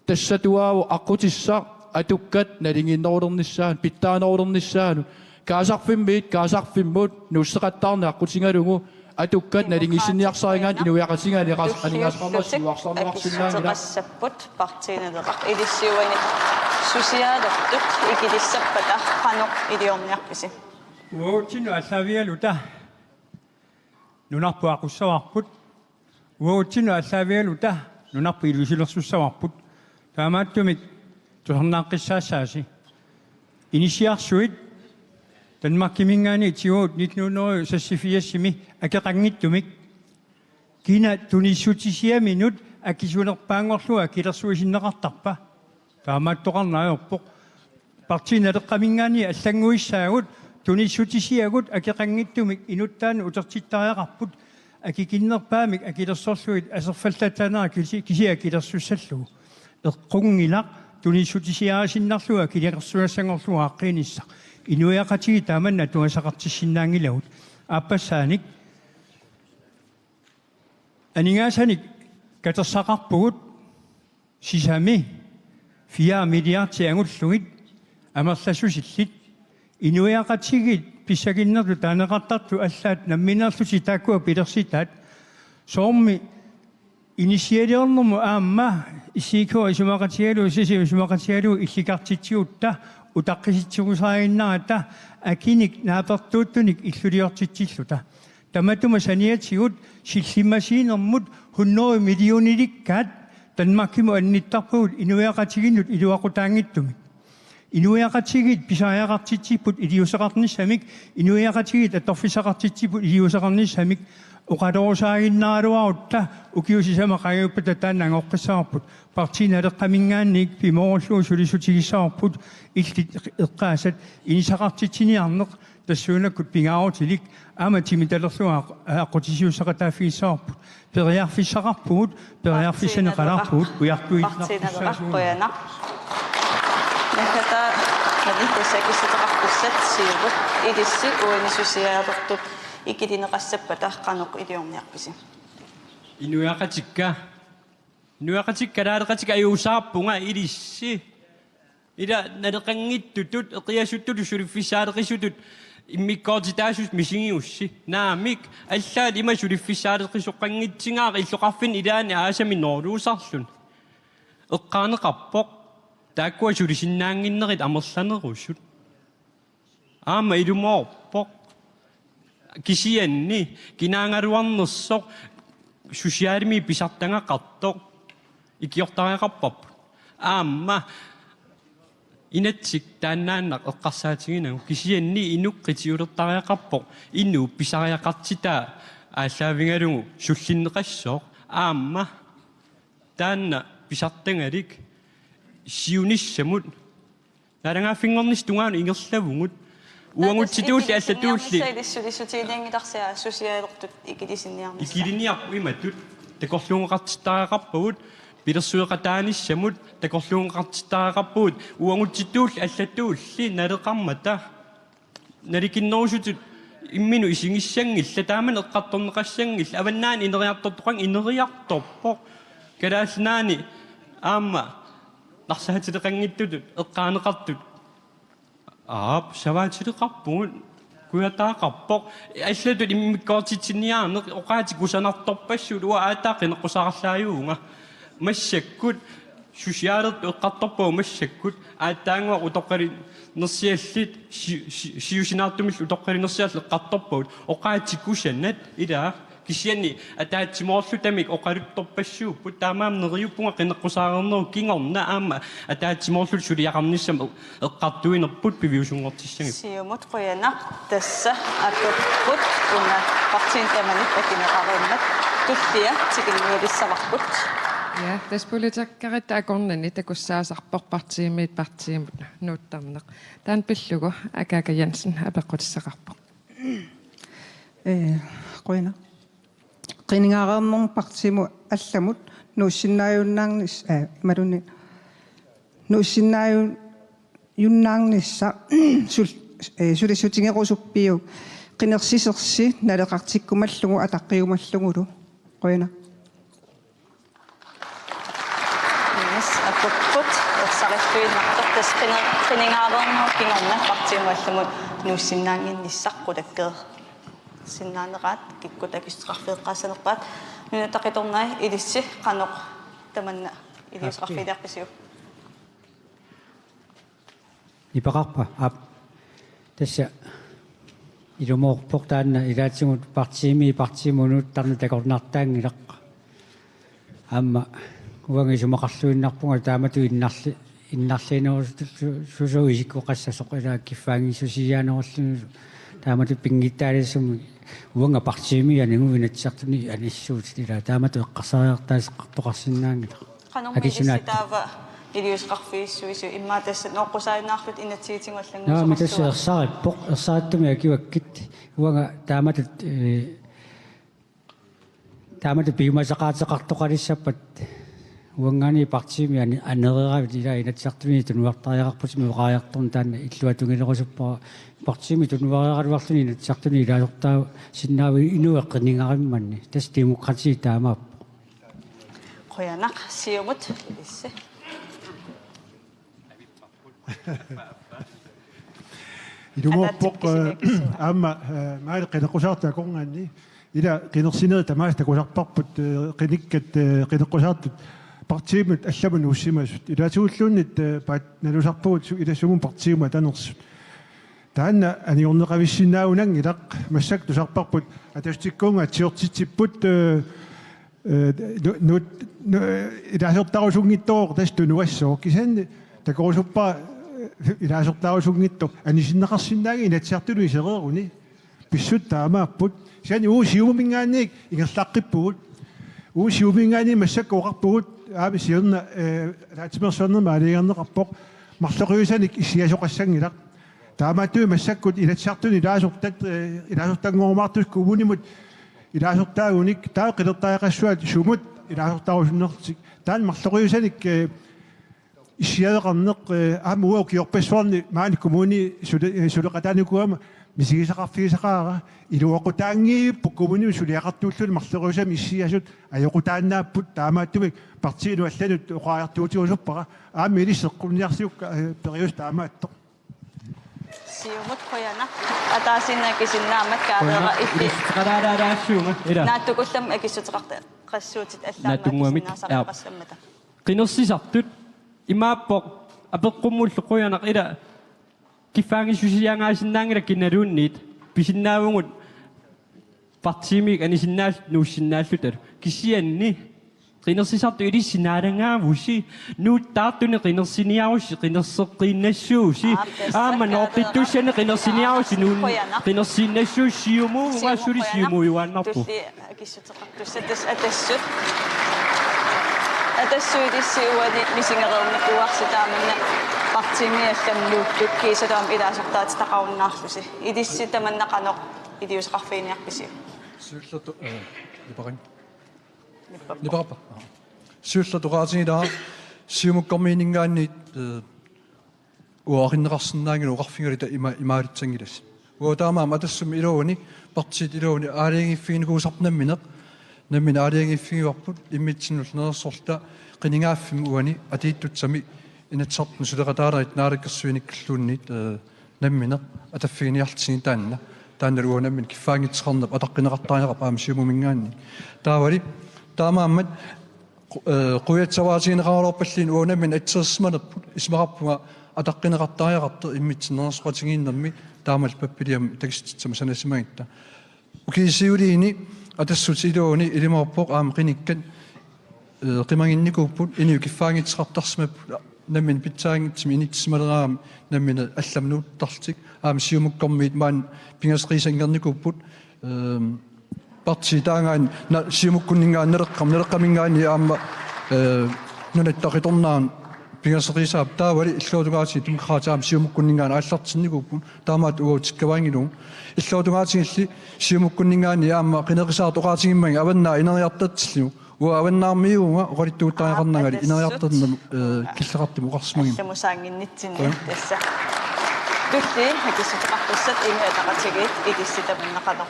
tassatuaavu aqutissa atukkat nalinginnerulernissaан pittaanerulernissaanu kaasarfimmiit kaasarfimmut nusseqattaarne aqutingalungu atukkat nalingisinniarsaringaan inuiaqatingaani aningaasqarnersuarsaarnerarsinnaangila partiinereq ilissiuani susiaalertut ikilissappat aqqanoq iliorniarpisi uutinu allaavialuta nunarpuaqussavarput uutinu allaavialuta nunarpu ilusilersussavarput taamaattumik tuhernaaqqiссаассааси initiarsuit tanmarkimingaani tiuut 1900 sassifiassimi akeqanngittumik kina tunissutisiaminut akisunerpaangorluga kilersuisinneqartarpa taamaattoqarnaajorpoq partiinaleqqamingaani allanguissaagut tunissutisiagut akeqanngittumik inuttaani utertittariaqarput акикиннерпаамик акилерсорлуит асерфаллатаанера кися акилерсуссаллугу эққунгилақ тунисутисиарасиннарлуга килиқерсуассангорлуга аққиниссақ инуяқатиги тааманна туасақартиссиннаангилагут ааппассааник анигаасаник катерсақарпугут сисами 4 миллиарди ангуллугит амерласусиллит инуяқатигит писсагиннерлу таанеқартарту аллаат намминерлути тааккуа пилерситаат соорми инициалиорнэрму аама исикуа исумақатигалу исумақатигалу илликартитсиутта утаққиситсигусааиннарата акиник наапертууттуник иллулиортитсиллута таматума саниатсигут силлимасиинермут 100 миллиониликкаат танмаккиму анниттарпугут инуяқатигиннут илуақутаангиттумик инуяқатигит писааяқартитсиппут илиусеқарниссамик инуяқатигит атторфисақартитсиппут илиусеқарниссамик уқалорусаагиннаалуарутта укиусисама қаюппата тааннангоққиссаарпут партиналеққамингаанник пиморуллуу сулисутигиссаарпут илли эққаасат инисақартитсиниарнеқ тассуунаккут пингаарутилик аама тимиталерлуа аққутисиуссақатааффигиссаарпут периарфиссақарпугут периарфиссанеқалаарпугут уяртуиллаққуяна наката надитсакиситеқарпуссат сиугут илисси уанисусиаалертут икилинеқассаппата қанеқ илиорниарписи инуяқатиккалаалеқатик аюусаарпунга илисси ила налеқангиттутут эқиасуттут сулиффисаалеқисутут иммиккоортитаасус мисигиусси наамик аллаат има сулиффисаалеқисоққангитсингаа иллоқарфин илаани аасами ноолуусарлун эққаанеқарпоқ тааккуа сулисиннаангиннерит амерланеруссут аама илумоорпоқ кисианни кинаангалуарнерсоқ сусиалими писартангақартоқ икиортариақарпарпут аама инатсик тааннааннақ эққарсаатигинагу кисианни инуққитиулертариақарпоқ иннуу писариақартитаа ааллаавингалугу суллиннеқассоқ аама таанна писартангалик сиуниссамут нарангаффингорнис тунгаanu ингерлавугут уангутситуулли аллатуулли илиссутиилиангиларсиа сусиаалертут икилисинниарнис икилиниарпу иматут такорлуунеқартиттариақарпагут пилерсуеқатааниссамут такорлуунеқартиттариақарпагут уангутситуулли аллатуулли налеқармата наликиннерусутут иммину исингиссангилла тааман эққарторнеқассангилла аваннаани инериартортоқан инериарторпоқ калаалнаани аама нарсаатилеқангиттутут эққаанеқартут саваатилеқарпугут куятаақарпоқ аллатут иммиккоортитсинниаарнеқ оқаати кусанарторпассут уа аатаақинеққусаарлааюунга массаккут сусиаалерт эққарторпуу массаккут ааттаангуа утоққали нерсиаллит сиусинаартумил утоққалинерсиалле эққарторпуут оқаати кусаннат илаа кисианни атаатсимоорлутамик оқалутторпассууппут таамаам нериуппунга қинеққусаарернеру кингорна аама атаатсимоорлут сулиақарниссам эққартуинерпут пивиусунгортиссанги сиумут қуяна тасса атуппут уна партиин таманит акинеқариннат туллия тикинниулиссаварпут Ja, taspolitakkarit akornani takussaasarpoq partiimit partiimut nuuttarneq. Taan pillugu Akaka Jensen apeqqutissaqarpoq. Qoina. Qiningaareernerm partiimu allamut nuussinnaajunnaarnis malunni nuussinnaajunnaarnissa sulisutingequsuppiu qinersisersi naleqartikkumallugu ataqqiumallugulu. Qoina. аппут сариффииннартортас қинingaareerner кингорна партиумалламут нууссиннаангинниссаққулаккеер синнаанераат киккутакиссеқарфеэққаасанерпаат нунатақиторнаа илисси қаноқ таманна илиусеқарфилиарписиу ипақарпа ап тасса илумоорпоқ таанна илаатсигут партиимунут тарна такорнартаангилаққа аама уанги сумақарлуиннарпунга таамату иннарлинерус сусуисиккоқассасоқ илаа киффаанги сусиаанерерлуну таамату пингиттаалиссуми уанга партиимианигу инатсартуни аниссуут илаа таамату эққарсариартаасеқартоқарсинаангила акисунаава илиусеқарфииссуису иммаатасса ноққусаиннаарлут инатсиитингуаллангу митасса ерсаариппоқ ерсааттуми акиваккит уанга тааматут таамат пигмасақаатеқартоқалиссаппат уангани партими анереравит ила инатсартуни тунуартариақарпут меқариарторн таана иллуатунгилерусуппара партими тунуариақалуарлуни инатсартуни илаасортаа синнаави инуэққинингаримманни тас демократи таамаап qoyanaq siumut isse идумоорпоқ аама маали қинеққусаартакорнгаанни ила қинерсинери тамаас такусарпарпут қиниккат қинеққусаартут партиимут алламун уссимасут илаатигуллууннит паат налусарпугут илассугун партиима танерсут таанна аниорнеқависсинааунан илақ массак тусарпарпут атастиккуунга атсиортитсиппут нут илаасертарусунгиттоо тасту нуассоо кисанни такорусуппаа илаасертарусунгитто анисиннеқарсинааги инатсиартулуи сереруни писсут таамааппут сиани уусиумингаанник ингерлаққиппугут уусиумингаани массаккоқарпугут аами сиерна таатимерсуарнерма алигарнеқарпоқ марлоқиусаник исиасоқассангилақ таамааттуи массаккут илатсиартуни илаасортангоормаартус кувунимут илаасортаагуник таа қилертаақассуат сумут илаасортаарусуннертик таан марлоқиусаник исиаеқарнеқ аама уа киорпассуарни маани коммуни сулеқатааникуама мисигисақарфигисақаара илуоқутаангииппу коммуни сулиақартууллуни марлоқиусами иссиасут аёқутааннааппут таамааттумик партиину алланут оқаартуутиусуппара аама илиссеққунниарсиук периус таамаатто siumut qoyanaq ataasinnaakisinnaamat kaadera illi qaraaraaraassuunga ila naattukullam akissutiqarte qassuutit naattunguamik allaamaqassammata qinersisartut imaappoq apeqqumullu qoyanaq ila kifaangisusiangaasinnaagira kinaluunniit pisinnaavungut partiimik anisinnaal nuussinnaallutat kisianni qinersisartu ilissinaalangaavussi nuuttaartuni qinersiniarussi qinerseqqiinnassuusi aama noortittussani qinersiniarussi nuun qinersiinnassuussiumuu ungassuli siumuiuannarpu akissutiqartussatas atassut атассуилиссиуани мисингереерникуарситааманна партимиалламлууттут кисалуам илаасортаат тақауннаарлуси илисситаманнақанеқ илиусеқарфииниарписи сууллату липарин липарапа сууллатугаатигилаа сиумуккормиинингаанниит уариннеқарсинаангил уқарфигалита имаалитсангилас уотаамаа матассум илууни партит илууни аалиангиффигникуусарпнамминеқ наммин аалиангиффигиуарпут иммитсиннулнерсорта qiningaaffim uani atiittutsami inatsartun suleqataararit naalikkersuinikkalluunniit nammina ataffigiниартсини таанна уанаммин киффаангитсеқарнап атаққинеқартааниқап аама сиумумингаанни таавали таамааммат қуятсаваатигинеқаралорпаллиин уанаммин атсерсманерпут исмақарпунга атаққинеқартаариақарте иммитсиннерсуатигииннэрми таамал паппилиам такиститсама санасимагитта укисиулиини атассутилууни илиморпоқ аама қиниккат qimangинникууппут ини киффаангитсеқартарсимаппут наммин питсаангитсими инитсималераам наммина алламнууттарлтик аама сиумуккормиит маан пингасқисангерникууппут партитаангаан сиумуккуннингааннереққам нереққамингаани аама нунаттақиторнаан пингасқисаап таавали иллуутугаати тумқаатаам сиумуккуннингаан ааллартинникууппут таамаат угутиккаваангилуун иллуутугаатигилли сиумуккуннингаани аама қинеқисаартоқаатигиммаги аваннаа инериартатсиллу уаваннаармиуунга оқалиттуутаақарнагали инериартерна киллеқартим уқарсимаги самусаангиннитсини тасса тулли хакиссутеқартуссат имиатақатигит илисситаманнақанеқ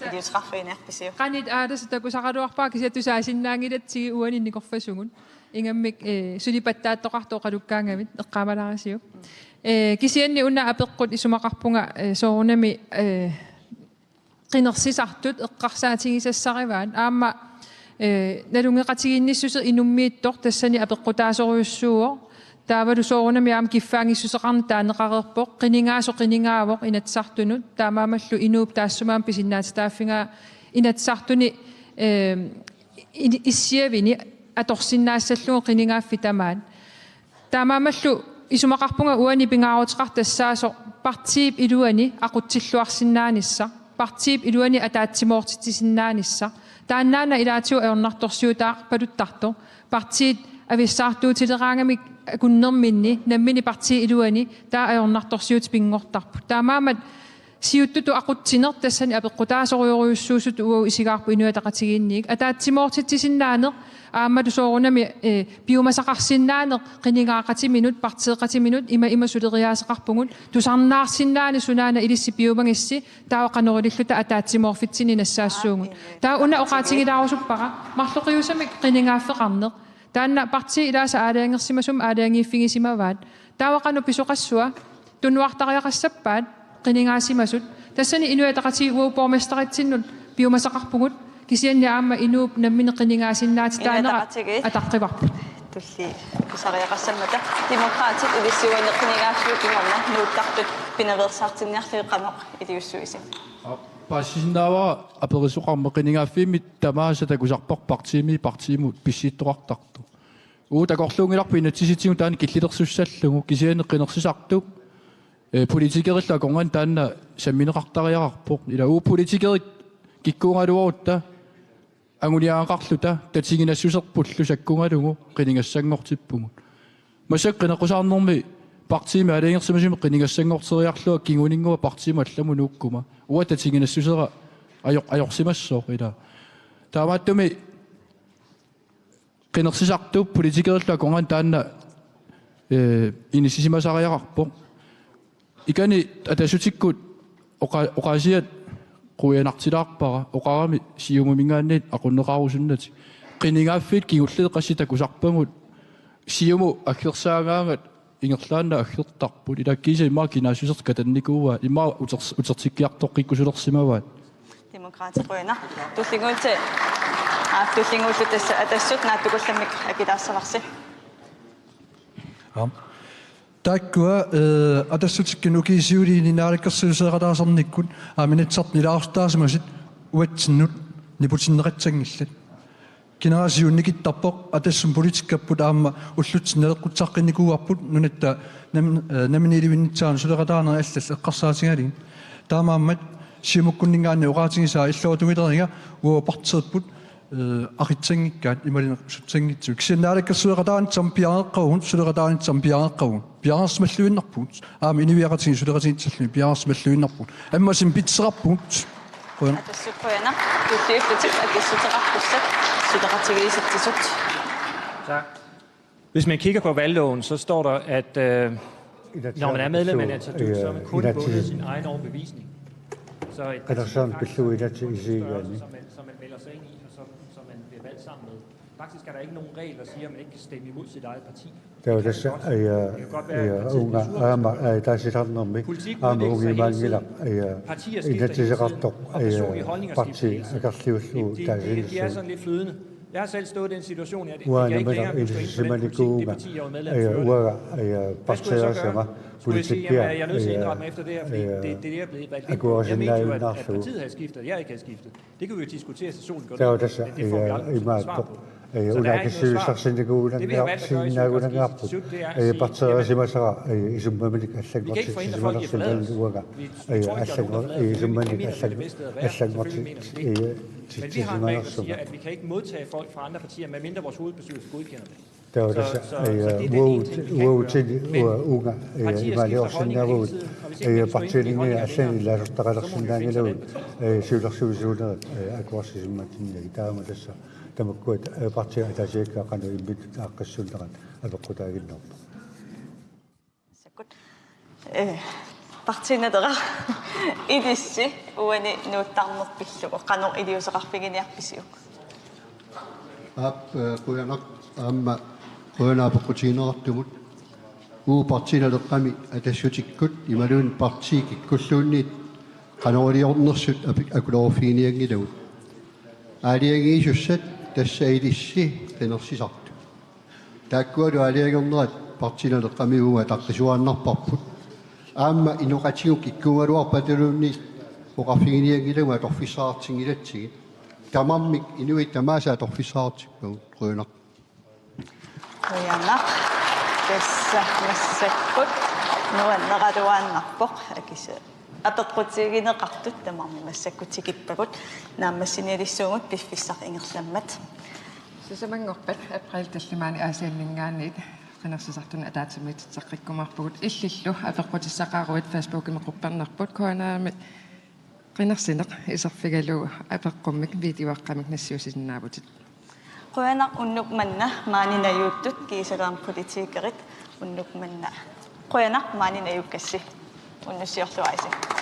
илиусеқарфииниарписиу qanit aadasa takusaqaluarpaa kisiatusaasinnaangilатсиги уанинникорфасугун ингаммик сулипаттааттоқартоо қалуккаангамит эққамалаарисиу кисианни уна апеққут исумақарпунга соорунами qinерсисартут эққарсаатигисассариваан аама налунгеқатигинниссусер инуммииттор тассани апеққутаасориуссуо таавалу соорунами аама киффаангиссусеқарни таанеқарерпоқ qiningaasoq inatсартунут таамаамаллу инууп таассумаам писиннаатитааффингаа инатсартуни иссиавини аторсиннаассаллугу qiningaaффи тамаан таамаамаллу исумақарпунга уани пингаарутеқар тассаасо партиип илуани ақутсиллуарсиннаанисса партиип илуани атаатсимоортитсиннаанисса тааннаана илаатиу аернарторсиутаа палуттарто партиит ависсаартуутилераангами куннерминни наммини партии илуани таа аернарторсиут пингортарпу таамаамат siuttut aqutsiner tassani apeqqutaasorioriussuusut uau isigaarpu inuataqatigiinniik ataatsimortittisinnaane aamatu soorunami piumasaqarsinnaane qinigaaqatiminut partiiqatiminut ima suleriaasaqarpungut tusarnaarsinnaani sunaana ilissi piumangissi taawaqanerilluta ataatsimorfitsini nassaassuungut taa una oqaatigilaarusuppara marloqiusamik qiningaaffeqarneq taanna parti ilaasa aalaangersimasum aalaangiiffigisimavaat taawaqanu pisoqassua tunuartariaqassappaat qiningaassimasut tassani inuataqati uaupormestarittinnut piumasaqarpungut kisianni aamma inuup nammini qiningaasinnaatitaanera ataqqivarput tulli kusariaqassammata demokraatit ilissuani qiningaassukingorna nuuttartut pinaversaartinniarliiqamoq iliussuisi Passindawa aperisuqarma qiningaaffimit tamaasa takusarpoq partiimut pissiittoqartartu. Takorluungilarpu inatsisitigu taani killitersussallugu kisiani qinersisartu politikerillu akongan taanna sammineqartariaqarpoq ila politikerit kikkuungaluorutta anguliaaqarluta tatiginasusserpullu sakkungalugu qiningassangortippugut. Masak qinequsarnermi partiimi aleengersimasimi qiningassangorteriarlua kinguningua partiimi allamu nuukkuma uwa tatiginasusera ajorsimassoo ila taamaattumi qinersisartu politikerillu akongan taanna inissisimasariaqarpoq ikani atasutikut oqaasiat quyanartilaarpara oqarami siumumingaanniit aqunneqarusunnati qiningaaffiit kingulleq qassitakusarpangut siumu akkersaangaangat ingerlaanna aggertarput ilakkiisa immaa kinaasuserт katannikuuva immaa utertikkiartoqqikkusulersimavaat demokraatiqoina tullinguulte tullinguullu tassa atassut naattukullammik akilaassararsi Takkua atassutikkinu kiisiuliini naalikkersuuseeqataasarnikkut aaminitsartnilaarstaasimasit uatsinnut niputinneqatsangillat kineraasiunnikittarpoq atassum politikapput aamma ullutsinneeqqutsaqqinikuuarput nunatta naminiilivinnitsaan suleqataaneri allal eqqarsaatigalin taamaammat siumukkunningaanni oqaatigisaa illuatungileringa uaparteerput aqitsangikkaat imalina sutsangitsu kisinaalakkersueqataanitsam piareqqagun suleqataanitsam piareqqagun piarersmalluinnarput aami iniviaqatigin suleqatiitsalluni piarersmalluinnarput ammasin pitserarput qoyana atassukkoyana tulliiflutik akissuteqarpussat suleqatigilisattisut. Tak. Hvis man kigger på valgloven, så står der, at når man er medlem af Inatsisartut, så er man kun bundet sin egen overbevisning. Så et parti som man melder sig ind i, og som man bliver valgt sammen med. Faktisk er der ikke nogen regel, der siger, at man ikke kan stemme imod sit eget parti. Det var det, unge taasitarnermi unge mangila inatsisaqartoq parti akerliullu det er sådan lidt flydende. Jeg har selv stået i den situation, at jeg ikke længere kunne stå ind på det parti, jeg var medlem før. Hvad skulle jeg så gøre? Skulle jeg sige, at jeg er nødt til at indrette mig efter det her, fordi det er det, jeg er blevet valgt ind på. Jeg mente jo, at partiet havde skiftet, jeg ikke havde skiftet. Det kan vi jo diskutere, så solen går ned, men det får vi aldrig svar på. Unakissuusarsinikuulan sinnagulangaarput parteerasimasara isummanik allangortitisimalersimalan uaga isummanik allangortitisimalersuga Men vi har en regel, der siger, at vi kan ikke modtage folk fra andre partier, medmindre vores hovedbestyrelse godkender det. Det var det, unga imaliorsinnaavut partilingi allani laasustaqalersinnaangilavut siulersuisuunerat akuarsisimmattinnagi taama tassa tamakkuat partia ataasiakkaaqanu immit aaqqassuunerat apeqqutaaginnerpa sakkut partiinatera idissi uani nuuttarnerpilluq qanor iliuseqarpiginiarpisiuk quyanak aamma quyanaapeqqutiinerartumut partiinaleqqami atassutikkut imaluun partiikikkulluunniit qanoriliornersut akulorfiiniangilavut aaliangiisussat tassa ilissi qinersisartu taakkualu aaliangornerat partiinaleqqami uga taqqisuaannarparput aamma inoqatiguk ikkuungaluarpatulunni oqarfiginiangilagu atorfissaartingilatsigi tamammik inuit tamaasa atorfissaartikku quyanaq quyanaq tassa massakkut nuanneratuaannarpoq akisa apeqqutigineqartut tamarmi massakkutikippagut naammassinialissuungut piffissaq ingerlammat Susamangorpat april tallimaani aasianningaanniit qinarсисартуна атаатсимитсаққиккумаарпугут иллиллу апеққутиссақааруит Facebook-имеққуппернерпут коанаамит qinarsineq isarfigalugu апеққуммик видеоаққамик нассиусисиннаавутит qoyanaq unnukmanna maaninayuuttut kiisagaam politiikerit unnukmanna qoyanaq maaninayukkassi unnussiorluaisi